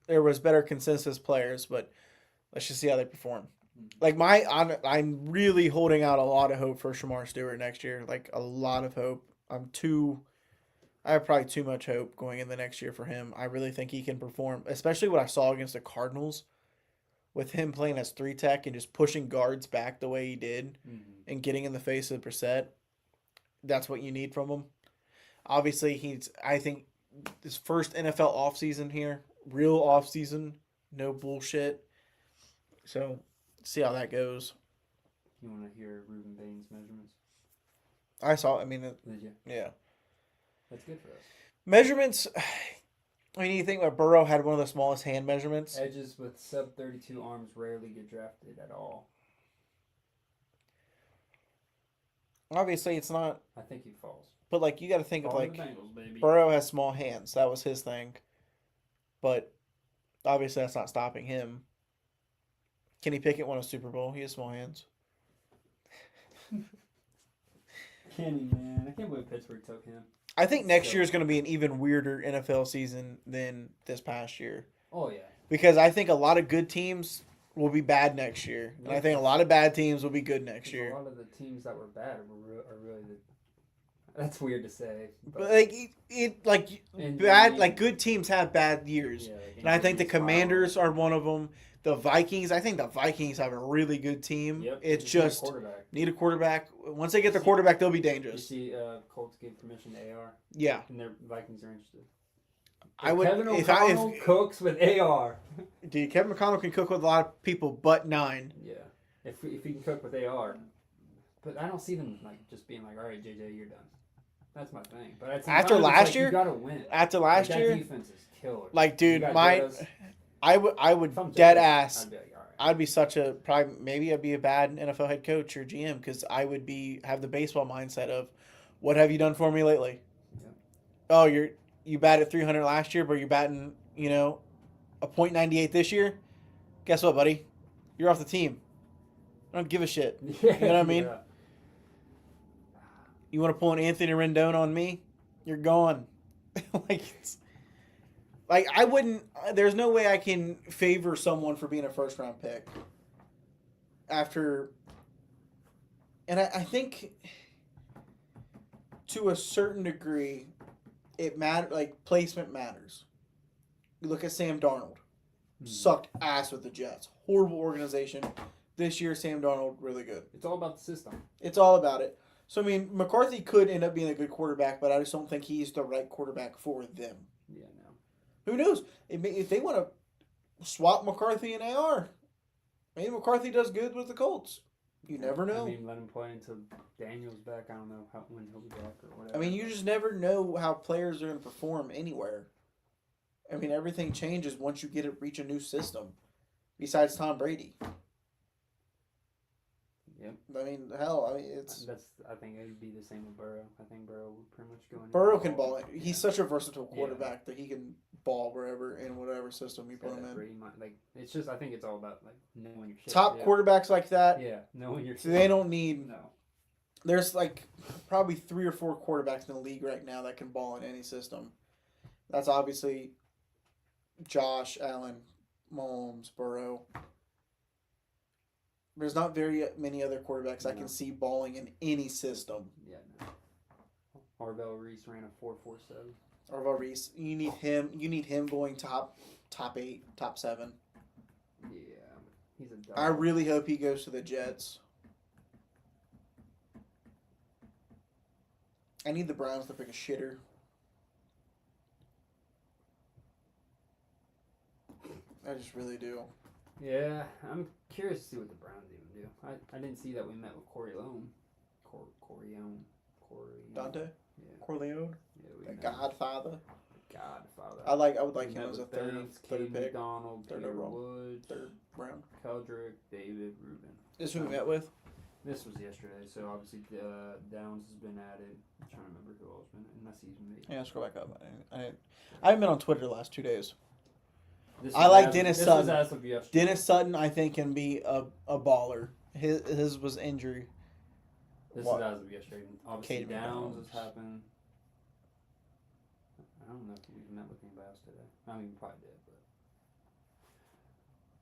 there was better consensus players, but let's just see how they perform. Like I'm really holding out a lot of hope for Shamar Stewart next year. Like a lot of hope. I have probably too much hope going in the next year for him. I really think he can perform, especially what I saw against the Cardinals, with him playing as 3-tech and just pushing guards back the way he did, and getting in the face of Brissett. That's what you need from him. Obviously, I think, his first NFL offseason here. Real offseason. No bullshit. So, see how that goes. You want to hear Ruben Bain's measurements? I saw, I mean... Did you? Yeah. That's good for us. Measurements... I mean, you think about Burrow had one of the smallest hand measurements. Edges with sub-32 arms rarely get drafted at all. Obviously, it's not... I think he falls. But, like, you got to think of, like... Bengals, baby. Burrow has small hands. That was his thing. But, obviously, that's not stopping him. Kenny Pickett won a Super Bowl. He has small hands. Kenny, man. I can't believe Pittsburgh took him. I think next year is going to be an even weirder NFL season than this past year. Oh, yeah. Because I think a lot of good teams will be bad next year. And I think a lot of bad teams will be good next year. A lot of the teams that were bad are really the... That's weird to say. But good teams have bad years. Yeah, and I think the Commanders are one of them. The Vikings, I think the Vikings have a really good team. Yep, it's just need a quarterback. Once they get the quarterback, they'll be dangerous. You see, Colts gave permission to AR. Yeah, and their Vikings are interested. Kevin O'Connell cooks with AR. Dude, Kevin McConnell can cook with a lot of people, but 9. Yeah, if he can cook with AR, but I don't see them just being like, all right, JJ, you're done. That's my thing. But after last year, you gotta win. After last year, that defense is killer. Like, dude, I would dead ass. I'd be like, all right. I'd be such a maybe I'd be a bad NFL head coach or GM because I would have the baseball mindset of, what have you done for me lately? Yeah. Oh, you batted 300 last year, but you're batting a .98 this year. Guess what, buddy? You're off the team. I don't give a shit. You know what I mean? Yeah. You want to pull an Anthony Rendon on me? You're gone. Like I wouldn't. There's no way I can favor someone for being a first round pick. And I think to a certain degree, it matters. Like placement matters. You look at Sam Darnold, sucked ass with the Jets. Horrible organization. This year, Sam Darnold really good. It's all about the system. It's all about it. So I mean, McCarthy could end up being a good quarterback, but I just don't think he's the right quarterback for them. Yeah, no. Who knows? If they want to swap McCarthy and AR, maybe McCarthy does good with the Colts. You never know. I mean, let him play until Daniel's back. I don't know when he'll be back or whatever. I mean, you just never know how players are going to perform anywhere. I mean, everything changes once you reach a new system. Besides Tom Brady. Yep. I mean, hell, it's I think it'd be the same with Burrow. I think Burrow would pretty much go in. Burrow can ball. Yeah. He's such a versatile quarterback that he can ball wherever in whatever system you put him in. It's just I think it's all about like knowing your shit. Top quarterbacks like that. Yeah, knowing your shit. So they don't need. No. There's like probably 3 or 4 quarterbacks in the league right now that can ball in any system. That's obviously Josh Allen, Mahomes, Burrow. There's not very many other quarterbacks I can see balling in any system. Yeah, no. Arvell Reese ran a 4.47. Arvell Reese, you need him. You need him going top 8, top 7. Yeah, he's a dog. I really hope he goes to the Jets. I need the Browns to pick a shitter. I just really do. Yeah, I'm curious to see what the Browns even do. I didn't see that we met with Corleone. Corleone. Dante? Yeah. Corleone? Yeah, The Godfather? Godfather. I would like him as a third pick. McDonald, Third Peter overall. Woods, Third round. Keldrick, David, Rubin. This is who we met with? This was yesterday, so obviously Downs has been added. I'm trying to remember who else been unless he's been made. Yeah, scroll back up. I haven't been on Twitter the last 2 days. This I was like as- Dennis this Sutton. Was as of yesterday. Dennis Sutton, I think, can be a baller. His was injury. This What? is as of yesterday. Obviously, Caden Downs Downs. has happened. I don't know if we met with anybody else today. I mean, we probably did, but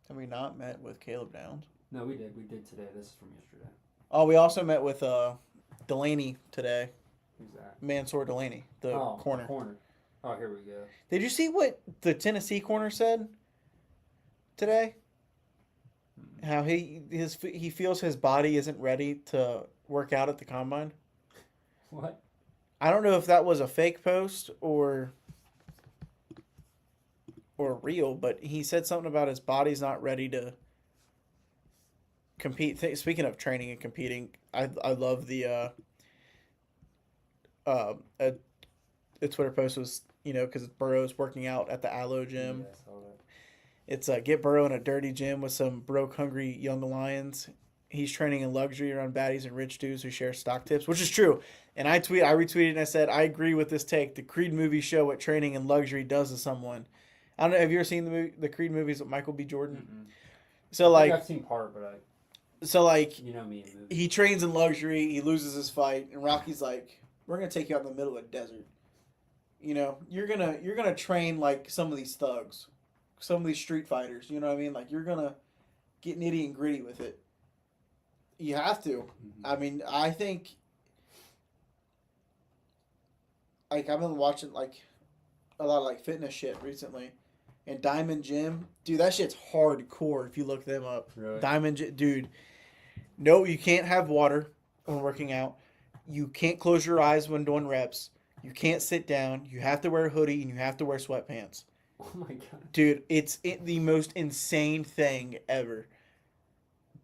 Have we not met with Caleb Downs? no, we did. We did today. This is from yesterday. Oh, we also met with Delaney today. Who's that? Mansour Delaney, the corner. Oh, here we go. Did you see what the Tennessee corner said today? How he feels his body isn't ready to work out at the combine. What? I don't know if that was a fake post or real, but he said something about his body's not ready to compete. Speaking of training and competing, I love the a Twitter post was, because Burrow's working out at the Aloe gym. Yeah, I saw that. It's get Burrow in a dirty gym with some broke, hungry young lions. He's training in luxury around baddies and rich dudes who share stock tips, which is true. And I retweeted and I said, I agree with this take. The Creed movies show what training and luxury does to someone. I don't know. Have you ever seen the Creed movies with Michael B. Jordan? Mm-mm. So I think I've seen part, but you know me in movies. he trains in luxury. He loses his fight, and Rocky's like, "We're gonna take you out in the middle of the desert. You're gonna train like some of these thugs, some of these street fighters. You know what I mean? Like you're gonna get nitty and gritty with it. You have to. Mm-hmm. I mean, I think like I've been watching like a lot of like fitness shit recently, and Diamond Gym, dude, that shit's hardcore. If you look them up, Really? Diamond Gym, dude. No, you can't have water when working out. You can't close your eyes when doing reps. You can't sit down. You have to wear a hoodie and you have to wear sweatpants. Oh my god. Dude, it's the most insane thing ever.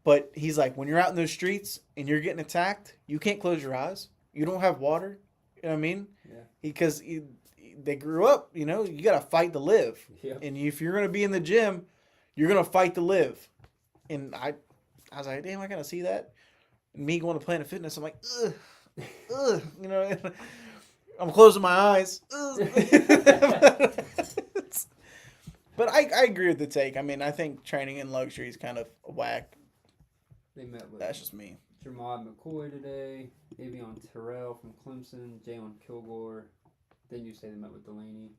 But he's like, when you're out in those streets and you're getting attacked, you can't close your eyes. You don't have water. You know what I mean? Yeah. Because they grew up, you got to fight to live. Yep. And if you're going to be in the gym, you're going to fight to live. And I was like, damn, I got to see that. And me going to Planet Fitness, I'm like, ugh, ugh, I'm closing my eyes. But I agree with the take. I mean, I think training in luxury is kind of whack. They met with That's just me. Jermod McCoy today, Avion Terrell from Clemson, Jalen Kilgore. Then you say they met with Delaney.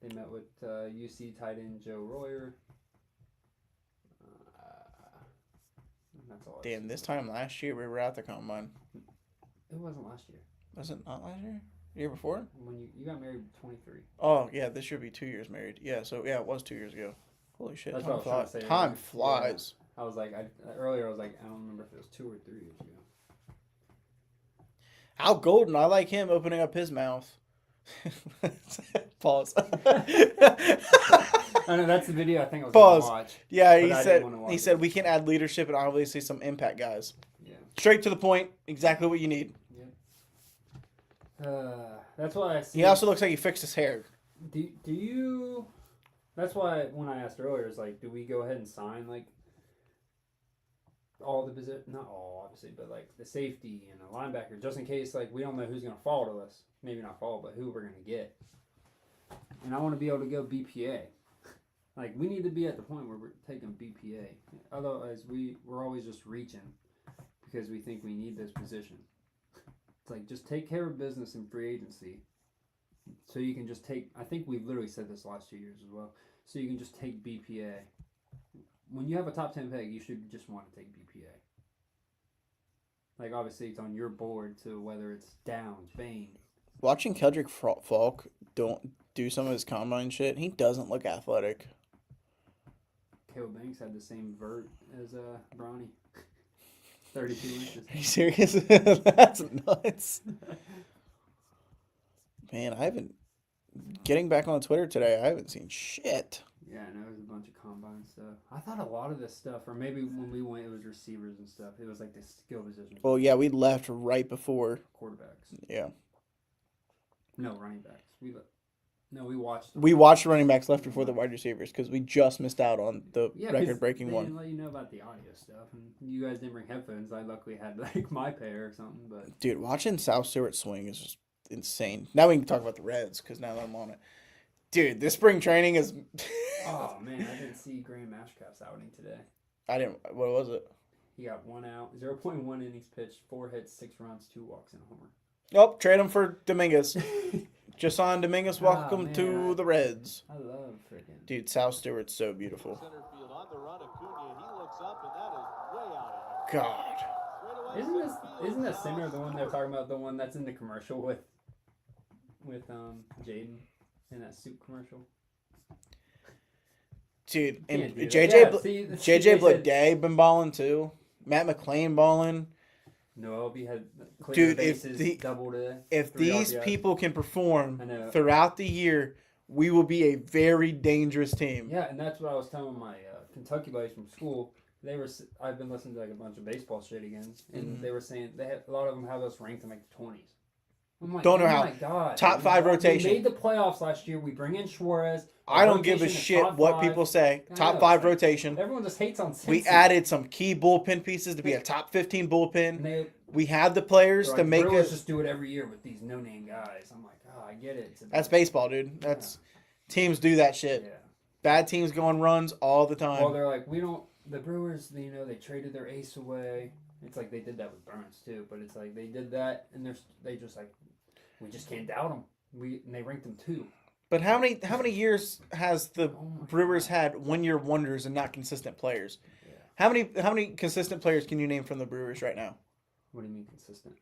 They met with UC tight end Joe Royer. That's all. Damn, this time last year we were at the combine. It wasn't last year. Was it not last year? The year before? When you got married at 23. Oh, yeah, this should be 2 years married. Yeah, so yeah, it was 2 years ago. Holy shit, That's time what I was flies. trying to say Time earlier. flies. I was like, earlier I was like, I don't remember if it was 2 or 3 years ago. Al Golden, I like him opening up his mouth. Pause. I know that's the video I think I was Pause. going to watch. Yeah, But I didn't wanna watch he it. said we can add leadership and obviously some impact guys. Yeah. Straight to the point, exactly what you need. That's why I see. He also looks like he fixed his hair. Do you? That's why when I asked earlier, it's like, do we go ahead and sign like all the position, not all obviously, but like the safety and the linebacker, just in case like we don't know who's gonna fall to us. Maybe not fall, but who we're gonna get. And I want to be able to go BPA. Like we need to be at the point where we're taking BPA. Otherwise, we're always just reaching because we think we need this position. It's like just take care of business in free agency. So you can just take. I think we've literally said this the last 2 years as well. So you can just take BPA. When you have a top 10 pick, you should just want to take BPA. Like obviously, it's on your board to whether it's Downs, Bain. Watching Keldrick Falk don't do some of his combine shit, he doesn't look athletic. Caleb Banks had the same vert as Bronny. 32 inches. Are you serious? That's nuts. Man, I haven't... Getting back on Twitter today, I haven't seen shit. Yeah, I know, it was a bunch of combine stuff. I thought a lot of this stuff, or maybe when we went, it was receivers and stuff. It was like the skill positions. Well, yeah, we left right before. Quarterbacks. Yeah. No, running backs. We watched them. We watched running backs left before the wide receivers because we just missed out on the record-breaking they one. didn't let you know about the audio stuff, and you guys didn't bring headphones. I luckily had like my pair or something, but dude, watching South Stewart swing is just insane. Now we can talk about the Reds because now that I'm on it, dude, this spring training is. Oh man, I didn't see Graham Ashcraft's outing today. I didn't. What was it? He got 1 out, 0.1 innings pitched, 4 hits, 6 runs, 2 walks, and a homer. Oh, trade him for Dominguez. Just on Dominguez. Welcome to the Reds. I love freaking. Dude, South Stewart's so beautiful. Center field on the run, Acuna, he looks up, and that is way out of here. God. Isn't that Singer the one they're talking about? The one that's in the commercial with Jaden in that soup commercial. Dude, and Yeah, JJ Bleday been balling too. Matt McClain balling. Noelby had Dude, double today. If these RBIs. people can perform throughout the year, we will be a very dangerous team. Yeah, and that's what I was telling my Kentucky buddies from school. I've been listening to like a bunch of baseball shit again, and they were saying a lot of them have us ranked in like the 20s. I'm like, don't know how. My God, top 5 rotation. We made the playoffs last year. We bring in Suarez. I don't give a shit what people say. Top 5 rotation. Everyone just hates on Cincy. We added some key bullpen pieces to be a top 15 bullpen. We have the players to make us. it. Just do it every year with these no-name guys. I'm like, oh, I get it. That's baseball, dude. Teams do that shit. Yeah. Bad teams go on runs all the time. Well, they're like, the Brewers, they traded their ace away. It's like they did that with Burns too, but it's like they did that, and they just like, we just can't doubt them. And they ranked them 2. But how many years has the Brewers had one-year wonders and not consistent players? Yeah. How many consistent players can you name from the Brewers right now? What do you mean consistent?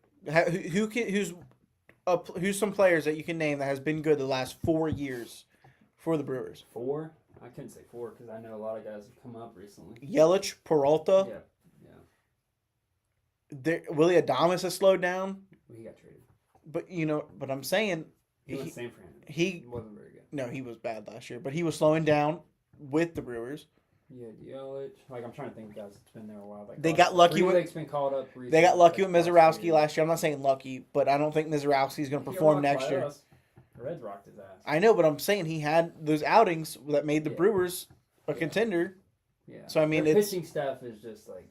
Who's some players that you can name that has been good the last 4 years for the Brewers? 4? I couldn't say 4 because I know a lot of guys have come up recently. Yelich, Peralta. Yeah. Willie Adames has slowed down. Well, he got traded. But I'm saying he was San Fran. He wasn't very good. No, he was bad last year, but he was slowing down with the Brewers. Yeah, Yelich. Like I'm trying to think of guys that's been there a while. Like they got lucky with. Been called up recently. They got lucky with Mizorowski last year. I'm not saying lucky, but I don't think Mizorowski's going to perform next year. The Reds rocked his ass. I know, but I'm saying he had those outings that made the Brewers a contender. Yeah. So I mean, their pitching staff is just like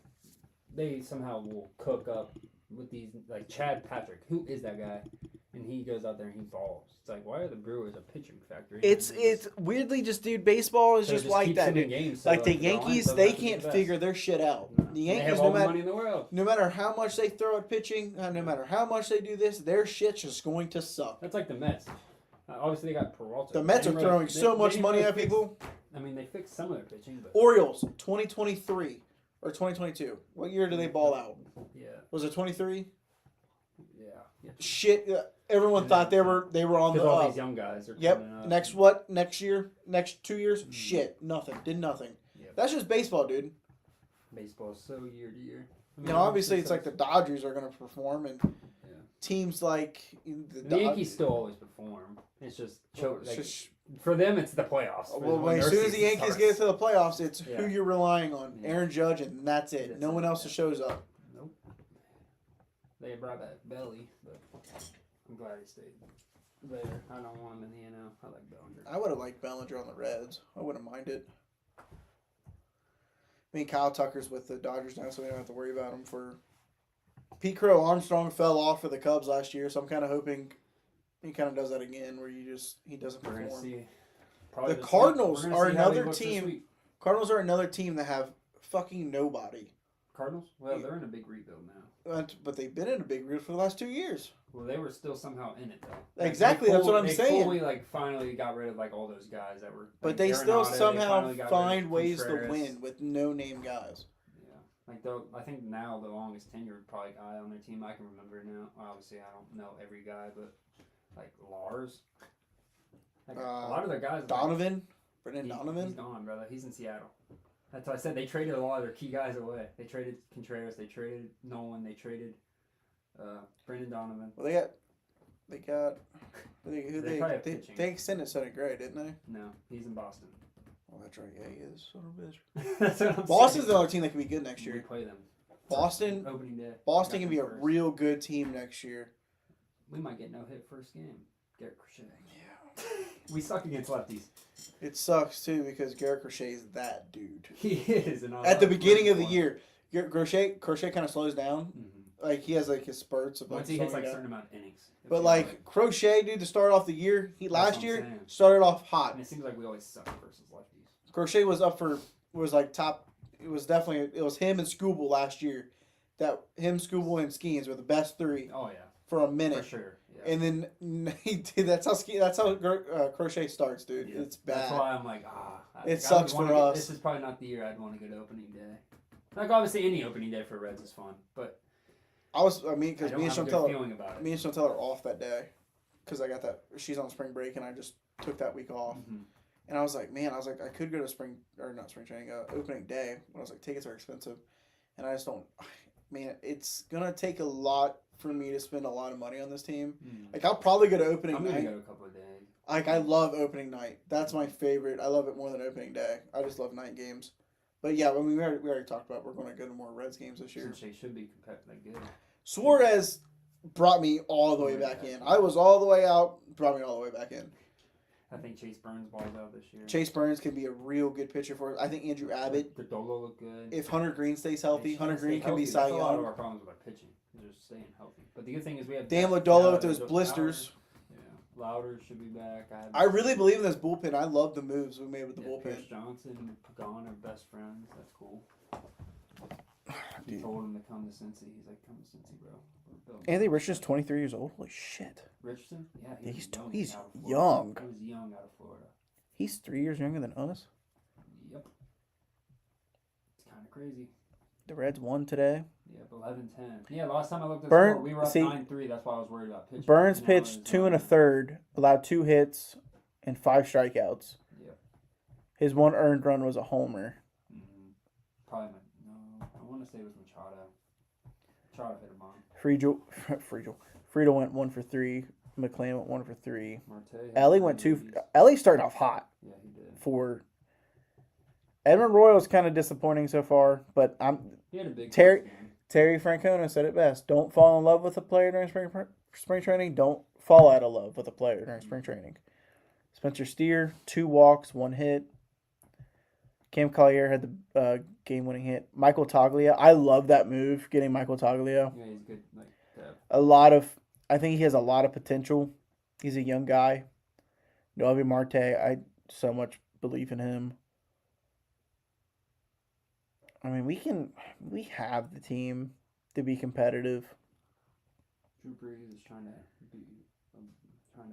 they somehow will cook up with these like Chad Patrick. Who is that guy? And he goes out there and he balls. It's like, why are the Brewers a pitching factory? It's weirdly just, dude, baseball is just like that, dude. Games, like the Yankees, they can't figure their shit out. No. The Yankees, they have all the money in the world. No matter how much they throw at pitching, no matter how much they do this, their shit's just going to suck. That's like the Mets. Obviously, they got Peralta. The Mets are throwing so much money at people. I mean, they fixed some of their pitching. But Orioles, 2023 or 2022. What year did they ball out? Yeah. Was it 23? Yeah. Shit. Everyone thought they were on the all these young guys are coming up. Next year? Next 2 years? Shit. Nothing. Did nothing. Yep. That's just baseball, dude. Baseball is so year to year. I mean, obviously, it's like the Dodgers are going to perform, and teams like the Yankees still always perform. It's just for them, it's the playoffs. Well, as soon as the Yankees get to the playoffs, it's who you're relying on. Yeah. Aaron Judge, and that's it. No one else shows up. Nope. They brought that Belly, but I'm glad he stayed there. I don't want him in the NL. I like Bellinger. I would have liked Bellinger on the Reds. I wouldn't mind it. I mean, Kyle Tucker's with the Dodgers now, so we don't have to worry about him for. Pete Crow Armstrong fell off for the Cubs last year, so I'm kind of hoping he kind of does that again, where he doesn't We're gonna perform. see. The Cardinals are another this team. week. Cardinals are another team that have fucking nobody. Cardinals? Well, they're in a big rebuild now. But they've been in a big rebuild for the last 2 years. Well, they were still somehow in it though. Exactly, that's what I'm saying. They fully finally got rid of all those guys that were. But they still somehow find ways to Contreras. win with no name guys. Yeah, I think now the longest tenured probably guy on their team I can remember now. Obviously, I don't know every guy, but Lars. A lot of their guys. Donovan, Brendan Donovan. He's gone, brother. He's in Seattle. That's why I said they traded a lot of their key guys away. They traded Contreras. They traded Nolan. They traded Brendan Donovan. Well, they extended Sonny Gray, didn't they? No, he's in Boston. Oh, that's right. Yeah, he is. Son of a bitch. That's what I'm Boston's saying. another team that can be good next year. We play them. Boston Opening day. Boston can be a first. real good team next year. We might get no hit first game. Garrett Crochet. Yeah. We suck against lefties. It sucks too because Garrett Crochet is that dude. He is. And At the beginning of the year, Crochet kind of slows down. Mm-hmm. Like he has his spurts of Once he hits a certain amount of innings. But Crochet, dude, to start off the year, last year saying. started off hot. And it seems like we always suck versus lefties. Crochet was top. It was him and Scooble last year. That him, Scooble, and Skeens were the best three. Oh yeah. For a minute. For sure. Yeah. And then that's how Crochet starts, dude. Yeah. It's bad. That's why I'm it sucks for us. This is probably not the year I'd want to go to opening day. Obviously any opening day for Reds is fun, but because me and Chantel are off that day because I got that. She's on spring break and I just took that week off. Mm-hmm. And I was like, I could go to not spring training, opening day. But I was like, tickets are expensive, and I just don't. Man, it's gonna take a lot for me to spend a lot of money on this team. Mm. I'll probably go to opening I'm night. gonna go a couple of days. I love opening night. That's my favorite. I love it more than opening day. I just love night games. But yeah, we already talked about we're going to go to more Reds games this year. Since they should be good. Suarez brought me all the way back in. I was all the way out, brought me all the way back in. I think Chase Burns balls out this year. Chase Burns can be a real good pitcher for us. I think Andrew Abbott. The Dolo look good. If Hunter Green stays healthy, Hunter Green can be Cy Cy Young. That's a lot of Young. our problems with our pitching. Just staying healthy. But the good thing is we have Dan Lodolo with those blisters. Louder should be back. I really believe in this bullpen. I love the moves we made with the bullpen. Pierce Johnson and Pagan are best friends. That's cool. He told him to come to Cincy. He's like, come to Cincy, bro. Anthony Richardson's 23 years old. Holy shit. Richardson? Yeah, he's young. He was young out of Florida. He's 3 years younger than us. Yep. It's kind of crazy. The Reds won today. Yep, 11-10. Yeah, last time I looked at the Burn- score, we were up see, 9-3. That's why I was worried about pitching. Burns pitched 2 1/3, allowed 2 hits and 5 strikeouts. Yep. His one earned run was a homer. Mm-hmm. Probably no. I want to say it was Machado. Machado hit him on. Friedel went 1 for 3. McClain went 1 for 3. Marte. Ellie went 2. Ellie started off hot. Yeah, he did. For Edmund Royal's kind of disappointing so far, but He had a big Terry Francona said it best. Don't fall in love with a player during spring training. Don't fall out of love with a player during spring training. Spencer Steer, 2 walks, 1 hit. Cam Collier had the game-winning hit. Michael Toglia, I love that move, getting Michael Toglia. Yeah, he's good. I think he has a lot of potential. He's a young guy. Noelvi Marte, I so much believe in him. I mean, we have the team to be competitive. Drew Brees is trying to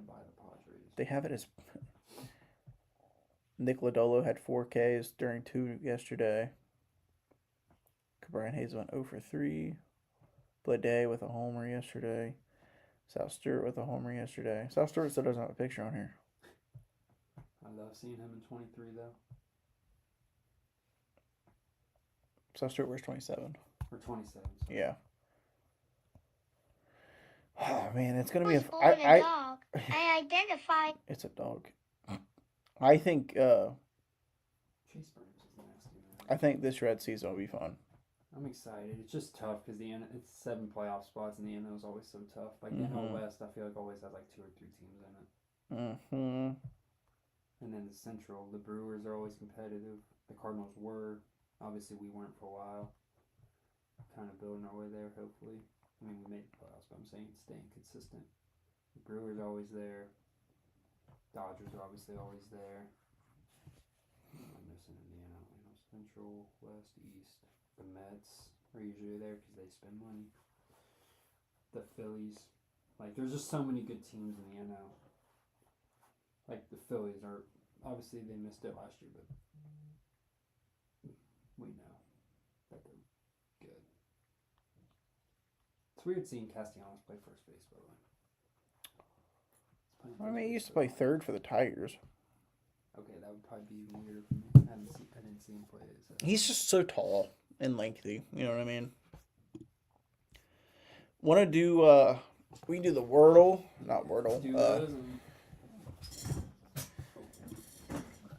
buy the Padres. They have it as Nick Lodolo had 4 Ks during 2 yesterday. Brian Hayes went 0 for 3. Blade with a homer yesterday. South Stewart with a homer yesterday. South Stewart still doesn't have a picture on here. I love seeing him in 23 though. South Stewart wears 27. Or 27. So. Yeah. Oh man, it's gonna be a dog. I identified. It's a dog. I think. Chase Burns is nasty, man. I think this Red season will be fun. I'm excited. It's just tough because it's 7 playoff spots and the NL is always so tough. Like the Mm-hmm. NL West, I feel like always has like 2 or 3 teams in it. Mm-hmm. And then the Central, the Brewers are always competitive. The Cardinals were. Obviously, we weren't for a while. Kind of building our way there, hopefully. I mean, we made the playoffs, but I'm saying staying consistent. The Brewers are always there. Dodgers are obviously always there. I'm missing Indiana, Central, West, East. The Mets are usually there because they spend money. The Phillies. Like, there's just so many good teams in the NL. Like, the Phillies are, obviously they missed it last year, but we know that they're good. It's weird seeing Castellanos play first base, by the way. I mean, he used to play third for the Tigers. Okay, that would probably be even weirder for me. I didn't see him play. So. He's just so tall and lengthy. You know what I mean? Want to do, we can do the Wordle. Not Wordle. Do those and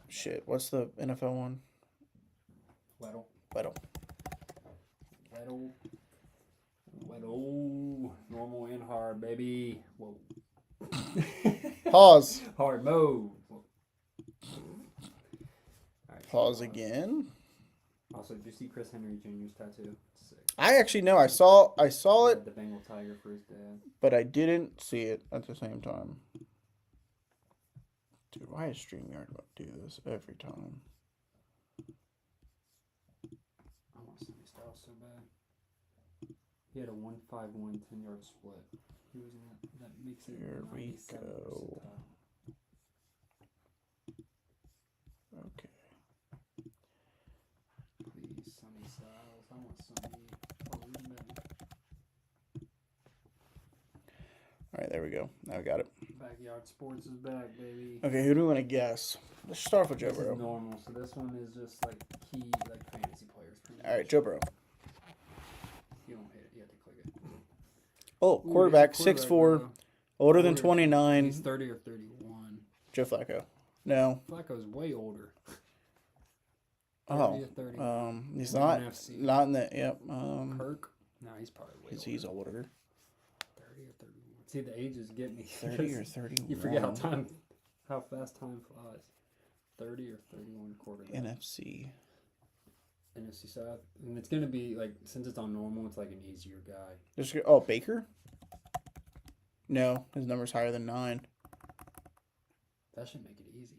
Shit, what's the NFL one? Weddle. Weddle. Normal and hard, baby. Whoa. Pause. Hard mode. All right, Pause again. Also, did you see Chris Henry Jr.'s tattoo? It's sick. I actually know. I saw it, The Bengal tiger for his dad. but I didn't see it at the same time. Dude, why is StreamYard do this every time? I want Cincy Stripes so bad. He had a 1-5-1 10-yard split. He was in that. That makes it. Here we 97 go. percentile. Okay. Please, Sunny Styles. I want Sunny. Oh, even better. All right, there we go. Now I got it. Backyard Sports is back, baby. Okay, who do we want to guess? Let's start off with Joe This is Burrow. normal, so this one is just like key, like fantasy players. Pretty All right, much. Joe Burrow. You don't hit it. You have to click it. Oh, Ooh, quarterback, there's a 6'4", bro. older than Older. 29. He's 30 or 31. Joe Flacco. No. Flacco's way older. 30 Oh. or 30. He's In not NFC. not in the yep. Kirk? No, he's probably way older. He's older. 30 or 31. See, the ages get me. 30 or 31. You forget how fast time flies. 30 or 31 quarterback. NFC. NFC South. And it's going to be, like, since it's on normal, it's like an easier guy. Baker? No, his number's higher than 9. That should make it easy.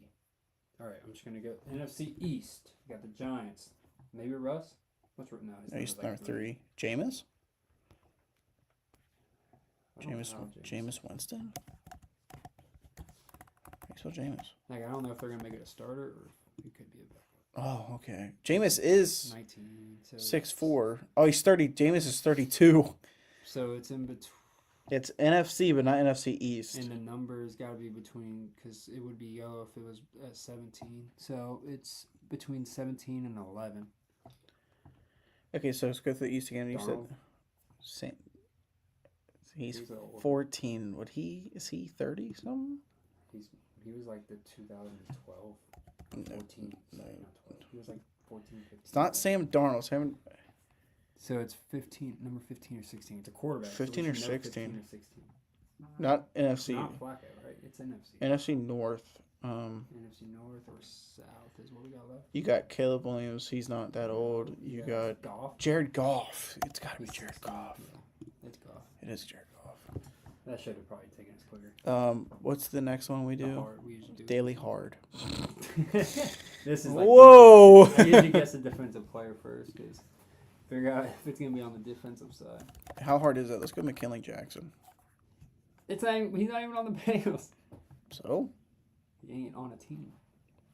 All right, I'm just going to go NFC East. You got the Giants. Maybe Russ? What's no? He's number 3. Jameis? I don't know Jameis how Jameis Winston? I think so, Jameis. Like, I don't know if they're going to make it a starter or if he could be a backup. Oh, okay. Jameis is 19. So 6'4". Oh, he's 30. Jameis is 32. So it's in between. It's NFC, but not NFC East. And the numbers got to be between, because it would be yellow if it was at 17. So it's between 17 and 11. Okay, so let's go through the East again. You Darnold. said he's He's old. 14. Is he 30 something? He was like the 2012, 14. No. Sorry, not 12. He was like 14, 15. It's not Sam Darnold. So it's 15, number 15 or 16. It's a quarterback. 15 so or we should know 16. 15 or 16. Not It's NFC. not Flacco, right? It's NFC. NFC North. NFC North or South is what we got left. You got Caleb Williams. He's not that old. You got Goff. Jared Goff. It's got to be He's Jared 16, Goff. yeah. It's Goff. It is Jared Goff. That should have probably taken us quicker. What's the next one we The do? hard, we usually do. Daily Hard. This is like Whoa! I usually guess a defensive player first because figure out if it's gonna be on the defensive side. How hard is that? Let's go McKinley Jackson. He's not even on the Bengals. So? He ain't on a team.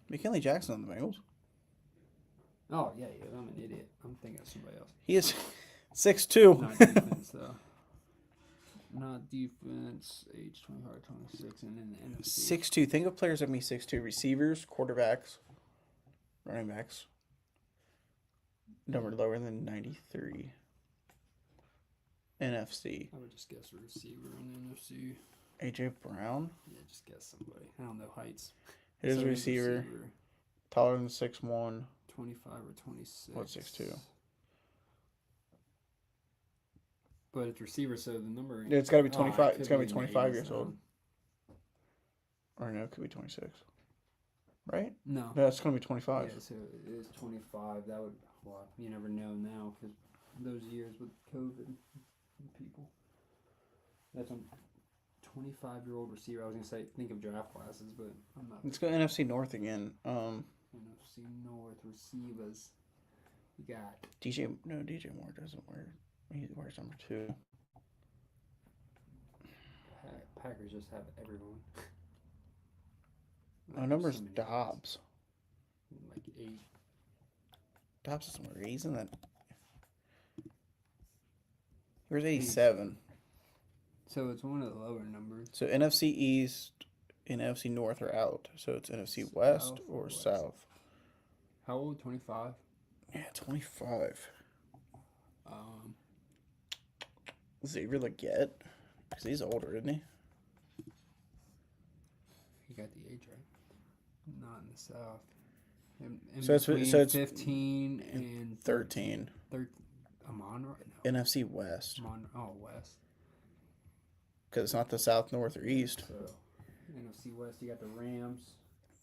McKinley Jackson on the Bengals. Oh yeah, I'm an idiot. I'm thinking of somebody else. He is 6'2". Not defense though. Not defense. Age 25, 26, and then the NFC. 6'2". Think of players that be 6'2". Receivers, quarterbacks, running backs. Number lower than 93. NFC. I would just guess a receiver in the NFC. AJ Brown. Yeah, just guess somebody. I don't know heights. It is So a receiver. Taller than 6'1". 25 or 26. What's 6'2"? But it's receiver, so the number. It's got to be 25. it It's could got to be in the 25 80s, years old. Or no, it could be 26. Right? No. No, it's going to be 25. Yeah, so it is 25. That would Well, you never know now because those years with COVID and people. That's a 25-year-old receiver. I was gonna say think of draft classes, but I'm not. Let's go NFC North again. NFC North receivers. You got DJ Moore doesn't wear. He wears number 2. Packers just have everyone. Oh, number's So many Dobbs. guys. Like 8. Dobbs doesn't wear. He's in that. Where's 87? So it's one of the lower numbers. So NFC East and NFC North are out. So it's NFC West South or West. South. How old? 25. Yeah, 25. Xavier Legette, because he's older, isn't he? You got the age right. Not in the South. In So it's 15 and 13. Amon right now. NFC West, West. because it's not the South, North, or East. So NFC West, you got the Rams.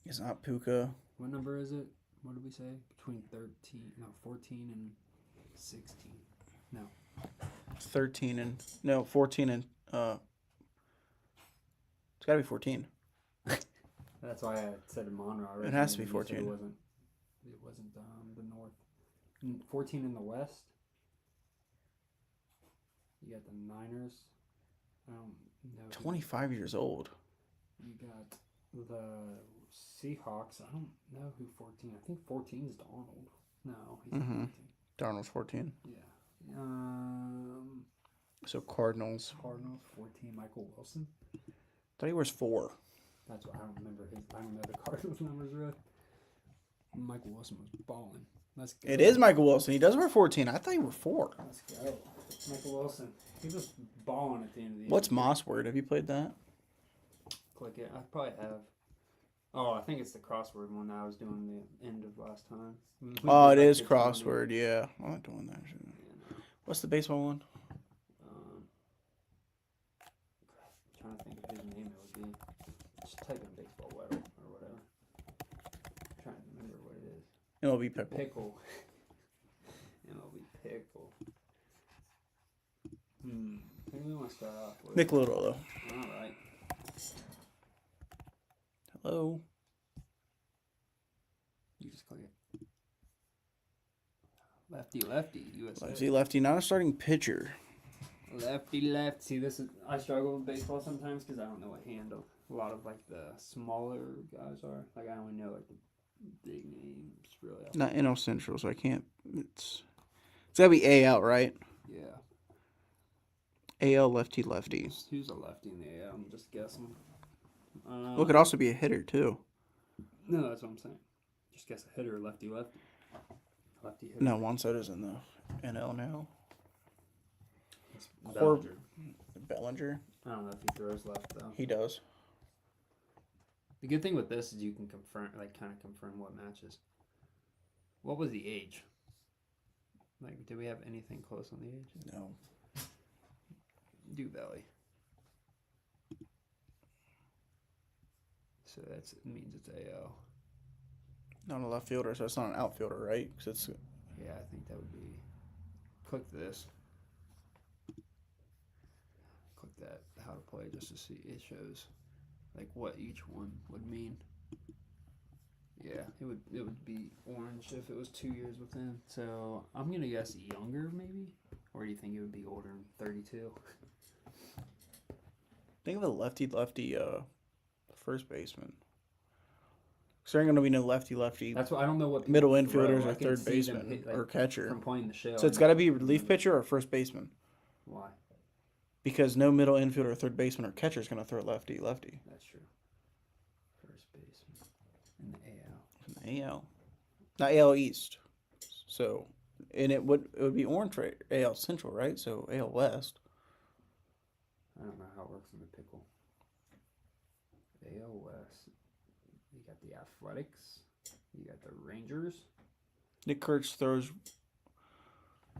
It's not Puka. What number is it? What did we say? Between 14 and 16. No. 13 and no 14 and it's got to be 14. That's why I said Monroe. It has to be You said 14. It wasn't the North. 14 in the West. You got the Niners. I don't know. 25 years old. You got the Seahawks. I don't know who 14. I think 14 is Donald. No, he's not 14. Darnold's 14. Yeah. So Cardinals. Cardinals 14. Michael Wilson. Thought he wears 4. That's what I don't remember. I don't know the Cardinals numbers really. Michael Wilson was balling. Let's go. It is Michael Wilson. He does wear 14. I thought he wore 4. Let's go. Michael Wilson. He was balling at the end of the year. What's Moss word? Have you played that? Click it. I probably have. Oh, I think it's the crossword one that I was doing the end of last time. Oh, it is crossword. Yeah, I'm not doing that. Yeah, no. What's the baseball one? Trying to think of his name. It would be. Just type in baseball weather or whatever. Trying to remember what it is. MLB Pickle. Pickle. MLB Pickle. Who do we want to start off with? Nick Little, though. All right. Hello. You just click it. Lefty, USA. Lefty, lefty. Not a starting pitcher. Lefty. See, this is I struggle with baseball sometimes because I don't know what hand a lot of like the smaller guys are. Like I only know like the big names really. Not NL Central, so I can't. It's gotta be AL, right? Yeah. AL lefty, lefty. Who's a lefty in the AL? I'm just guessing. Well, it could also be a hitter too. No, that's what I'm saying. Just guess a hitter, lefty. Lefty hitter. No, Juan Soto's in the NL now. It's Or Bellinger. Bellinger. I don't know if he throws left though. He does. The good thing with this is you can confirm what matches. What was the age? Like, did we have anything close on the age? No. Do Valley. So it means it's AL. Not a left fielder, so it's not an outfielder, right? 'Cause it's Yeah, I think that would be. Click this. Click that how to play just to see it shows like what each one would mean. Yeah, it would be orange if it was 2 years within. So I'm gonna guess younger maybe, or do you think it would be older than 32? think of a lefty first baseman. Because there ain't gonna be no lefty. That's what I don't know what Middle people infielders throw. or I can third see them baseman hit, or like, catcher. from playing the show. So it's got to be relief pitcher or first baseman. Why? Because no middle infielder or third baseman or catcher is going to throw lefty. That's true. First baseman in the AL. In the AL. Not AL East. So, and it would be orange, right? AL Central, right? So AL West. I don't know how it works in the pickle. AL West. You got the Athletics. You got the Rangers. Nick Kurtz throws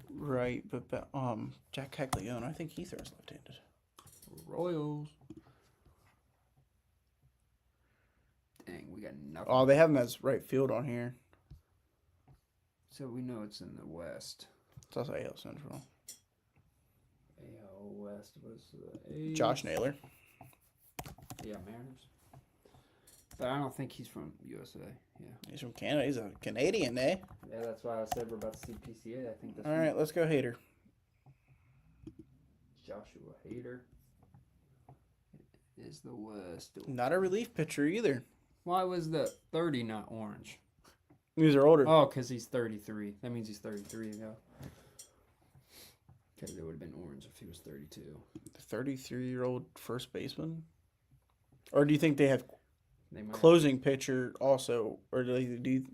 right, but Jack Caglione, I think he throws left-handed. Royals. Dang, we got nothing. Oh, they have him as right field on here. So we know it's in the West. It's also AL Central. AL West was the A's. Josh Naylor. Yeah, Mariners. But I don't think he's from USA. Yeah. He's from Canada. He's a Canadian, eh? Yeah, that's why I said we're about to see PCA. I think that's All right, let's go Hater. Joshua Hader. It is the West. Not a relief pitcher either. Why was the 30 not orange? These are older. Oh, because he's 33. That means he's 33 ago. Because it would have been orange if he was 32. The 33-year-old first baseman? Or do you think they have They might. closing pitcher also? Or do you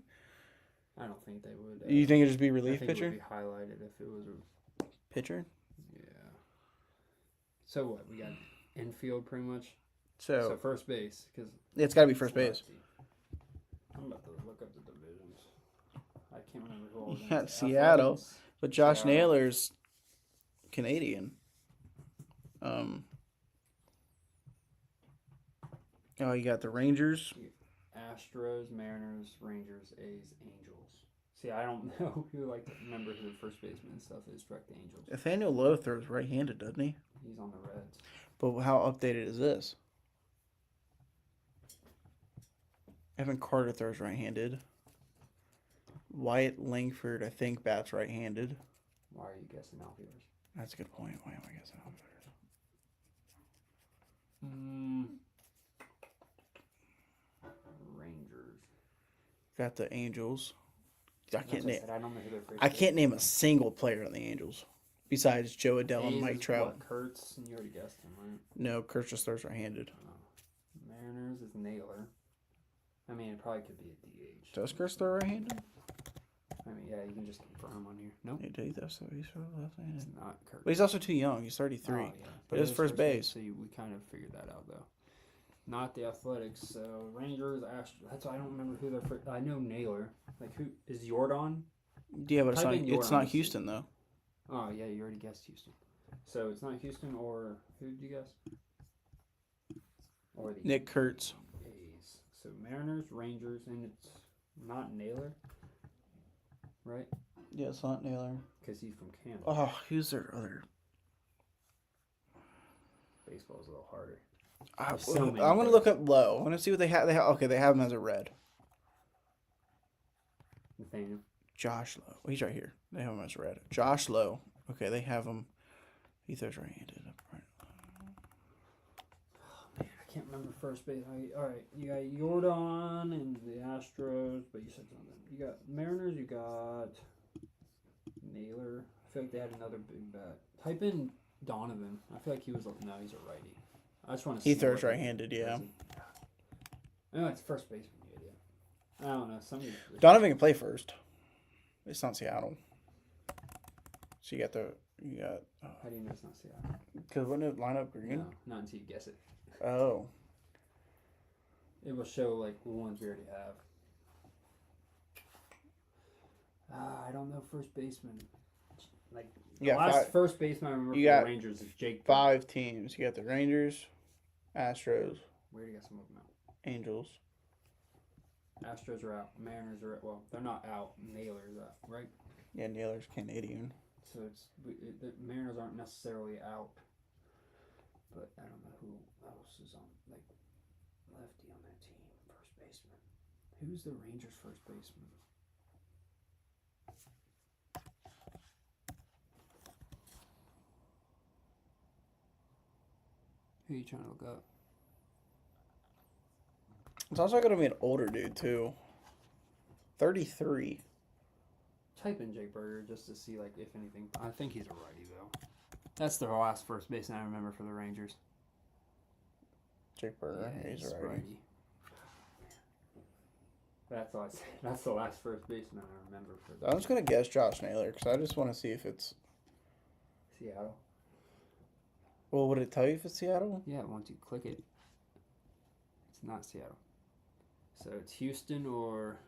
I don't think they would. you think it'd just be I relief think pitcher? it would be highlighted if it was a. Pitcher? Yeah. So what? We got infield pretty much. So So first base because it's got to be first base. I'm about to look up the divisions. I can't remember who all was in Yeah, it. Seattle. Athletics. But Josh Seattle. Naylor's Canadian. Oh, you got the Rangers. Astros, Mariners, Rangers, A's, Angels. See, I don't know who like to remember who the first baseman and stuff is. Direct the Angels. Nathaniel Lowe throws right-handed, doesn't he? He's on the Reds. But how updated is this? Evan Carter throws right-handed. Wyatt Langford, I think, bats right-handed. Why are you guessing outfielders? That's a good point. Why am I guessing outfielders? Rangers. Got the Angels. I That's can't what I name. said, I don't know who their first I base can't name a single player on the Angels besides Joe Adell and A's Mike is Trout. what, Kurtz, and you already guessed him, right? No, Kurtz just throws right-handed. Mariners is Naylor. I mean, it probably could be a DH. Does Kurtz throw right-handed? I mean, yeah, you can just confirm on here. Nope, Yeah, he does. So he's left-handed. it's not Kurtz. But he's also too young. He's 33. Oh, yeah. But it's it is first base. So we kind of figured that out, though. Not the Athletics. So Rangers, Astros. That's why I don't remember who their first. I know Naylor. Like who is Jordan? Yeah, but it's Type not. in It's Jordan not to see. Houston though. Oh yeah, you already guessed Houston. So it's not Houston or who did you guess? Or the Nick Kurtz. A's. So Mariners, Rangers, and it's not Naylor, right? Yeah, it's not Naylor. Because he's from Canada. Oh, who's their other? Baseball's a little harder. I'm so many gonna players. look up Low. I want to see what they have. Okay, they have him as a red. Nathaniel. Josh Lowe. He's right here. They have him as red. Josh Lowe. Okay, they have him. He throws right-handed. Man, I can't remember first base. All right, you got Jordan and the Astros, but you said something. You got Mariners. You got Naylor. I feel like they had another big bat. Type in Donovan. I feel like he was. No, he's a righty. I just want to. He throws right-handed. Yeah. No, it's first baseman. You idiot. I don't know. Somebody. Donovan can play first. It's not Seattle. So you got. How do you know it's not Seattle? Because wouldn't it line up green? No, not until you guess it. Oh. It will show like the ones we already have. I don't know first baseman. Like the You got last five- first baseman I remember you for the got Rangers is Jake. 5 teams. You got the Rangers, Astros, We already got some of them out. Angels. Astros are out. Mariners are out. Well, they're not out. Naylor's out, right? Yeah, Naylor's Canadian. So the Mariners aren't necessarily out. But I don't know who else is on like lefty on that team. First baseman. Who's the Rangers first baseman? Who are you trying to look up? It's also going to be an older dude, too. 33. Type in Jake Berger just to see, like, if anything. I think he's a righty, though. That's the last first baseman I remember for the Rangers. Jake Berger. Yeah, He's a righty. That's all I said. That's the last first baseman I remember for the I'm just going to guess Josh Naylor because I just want to see if it's... Seattle. Well, would it tell you if it's Seattle? Yeah, once you click it, it's not Seattle. So it's Houston or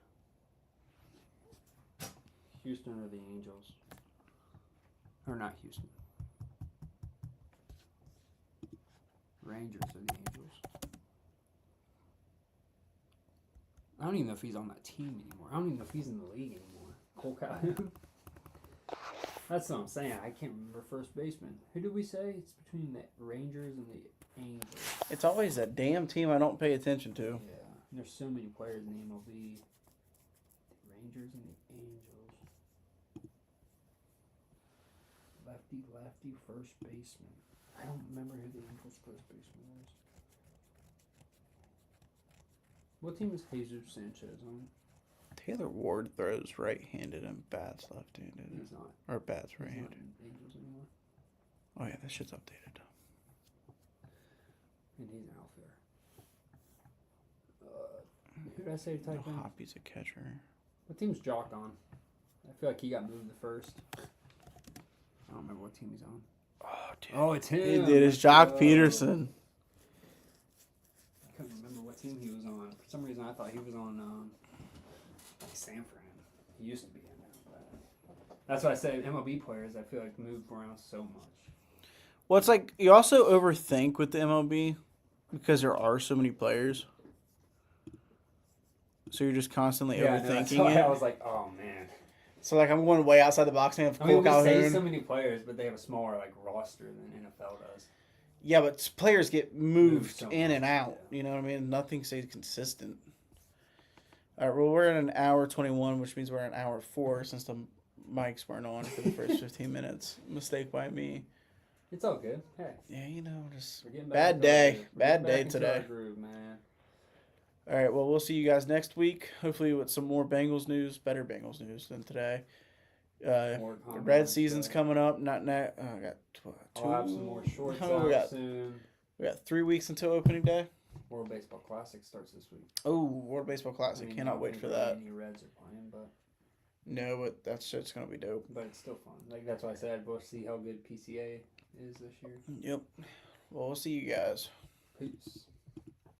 the Angels. Or not Houston. Rangers or the Angels. I don't even know if he's on that team anymore. I don't even know if he's in the league anymore. Cole Calhoun. That's what I'm saying. I can't remember first baseman. Who did we say? It's between the Rangers and the Angels. It's always that damn team I don't pay attention to. Yeah. And there's so many players in the MLB. The Rangers and the Angels. Lefty first baseman. I don't remember who the Angels first baseman was. What team is Jesus Sanchez on? Taylor Ward throws right-handed and bats left-handed. He's not. Or bats He's not right-handed. in Angels anymore. Oh yeah, that shit's updated. And he's an outfielder. Who did I say to type in? Hoppy's a catcher. What team's Jock on? I feel like he got moved to first. I don't remember what team he's on. Oh, dude. Oh, it's him. He did. It's Jock Peterson. I couldn't remember what team he was on. For some reason, I thought he was on San Fran. He used to be in there. But that's why I say MLB players, I feel like move around so much. Well, it's like you also overthink with the MLB because there are so many players. So you're just constantly That's overthinking why it. I was like, oh, man. So like I'm going way outside the box now. I mean, Cole we say Calhoun. so many players, but they have a smaller roster than NFL does. Yeah, but players get moved so in much, and out. yeah. You know what I mean? Nothing stays consistent. All right, well, we're at an hour 21, which means we're at an hour 4 since the mics weren't on for the first 15 minutes. Mistake by me. It's all good. Hey, Yeah, you know, just we're getting bad into our day. groove. We're Bad getting back day into today. our groove, man. All right, well, we'll see you guys next week. Hopefully with some more Bengals news, better Bengals news than today. More The comments, Red season's coming up. Not now. I got two. I'll have some more shorts Oh, out soon. We got 3 weeks until opening day. World Baseball Classic starts this week. Oh, World Baseball Classic. I mean, I Cannot don't wait think for really that. Any Reds are playing, but No, but that shit's going to be dope. it's still fun. Like that's why I said we'll see how good PCA is this year. Yep. Well, we'll see you guys. Peace.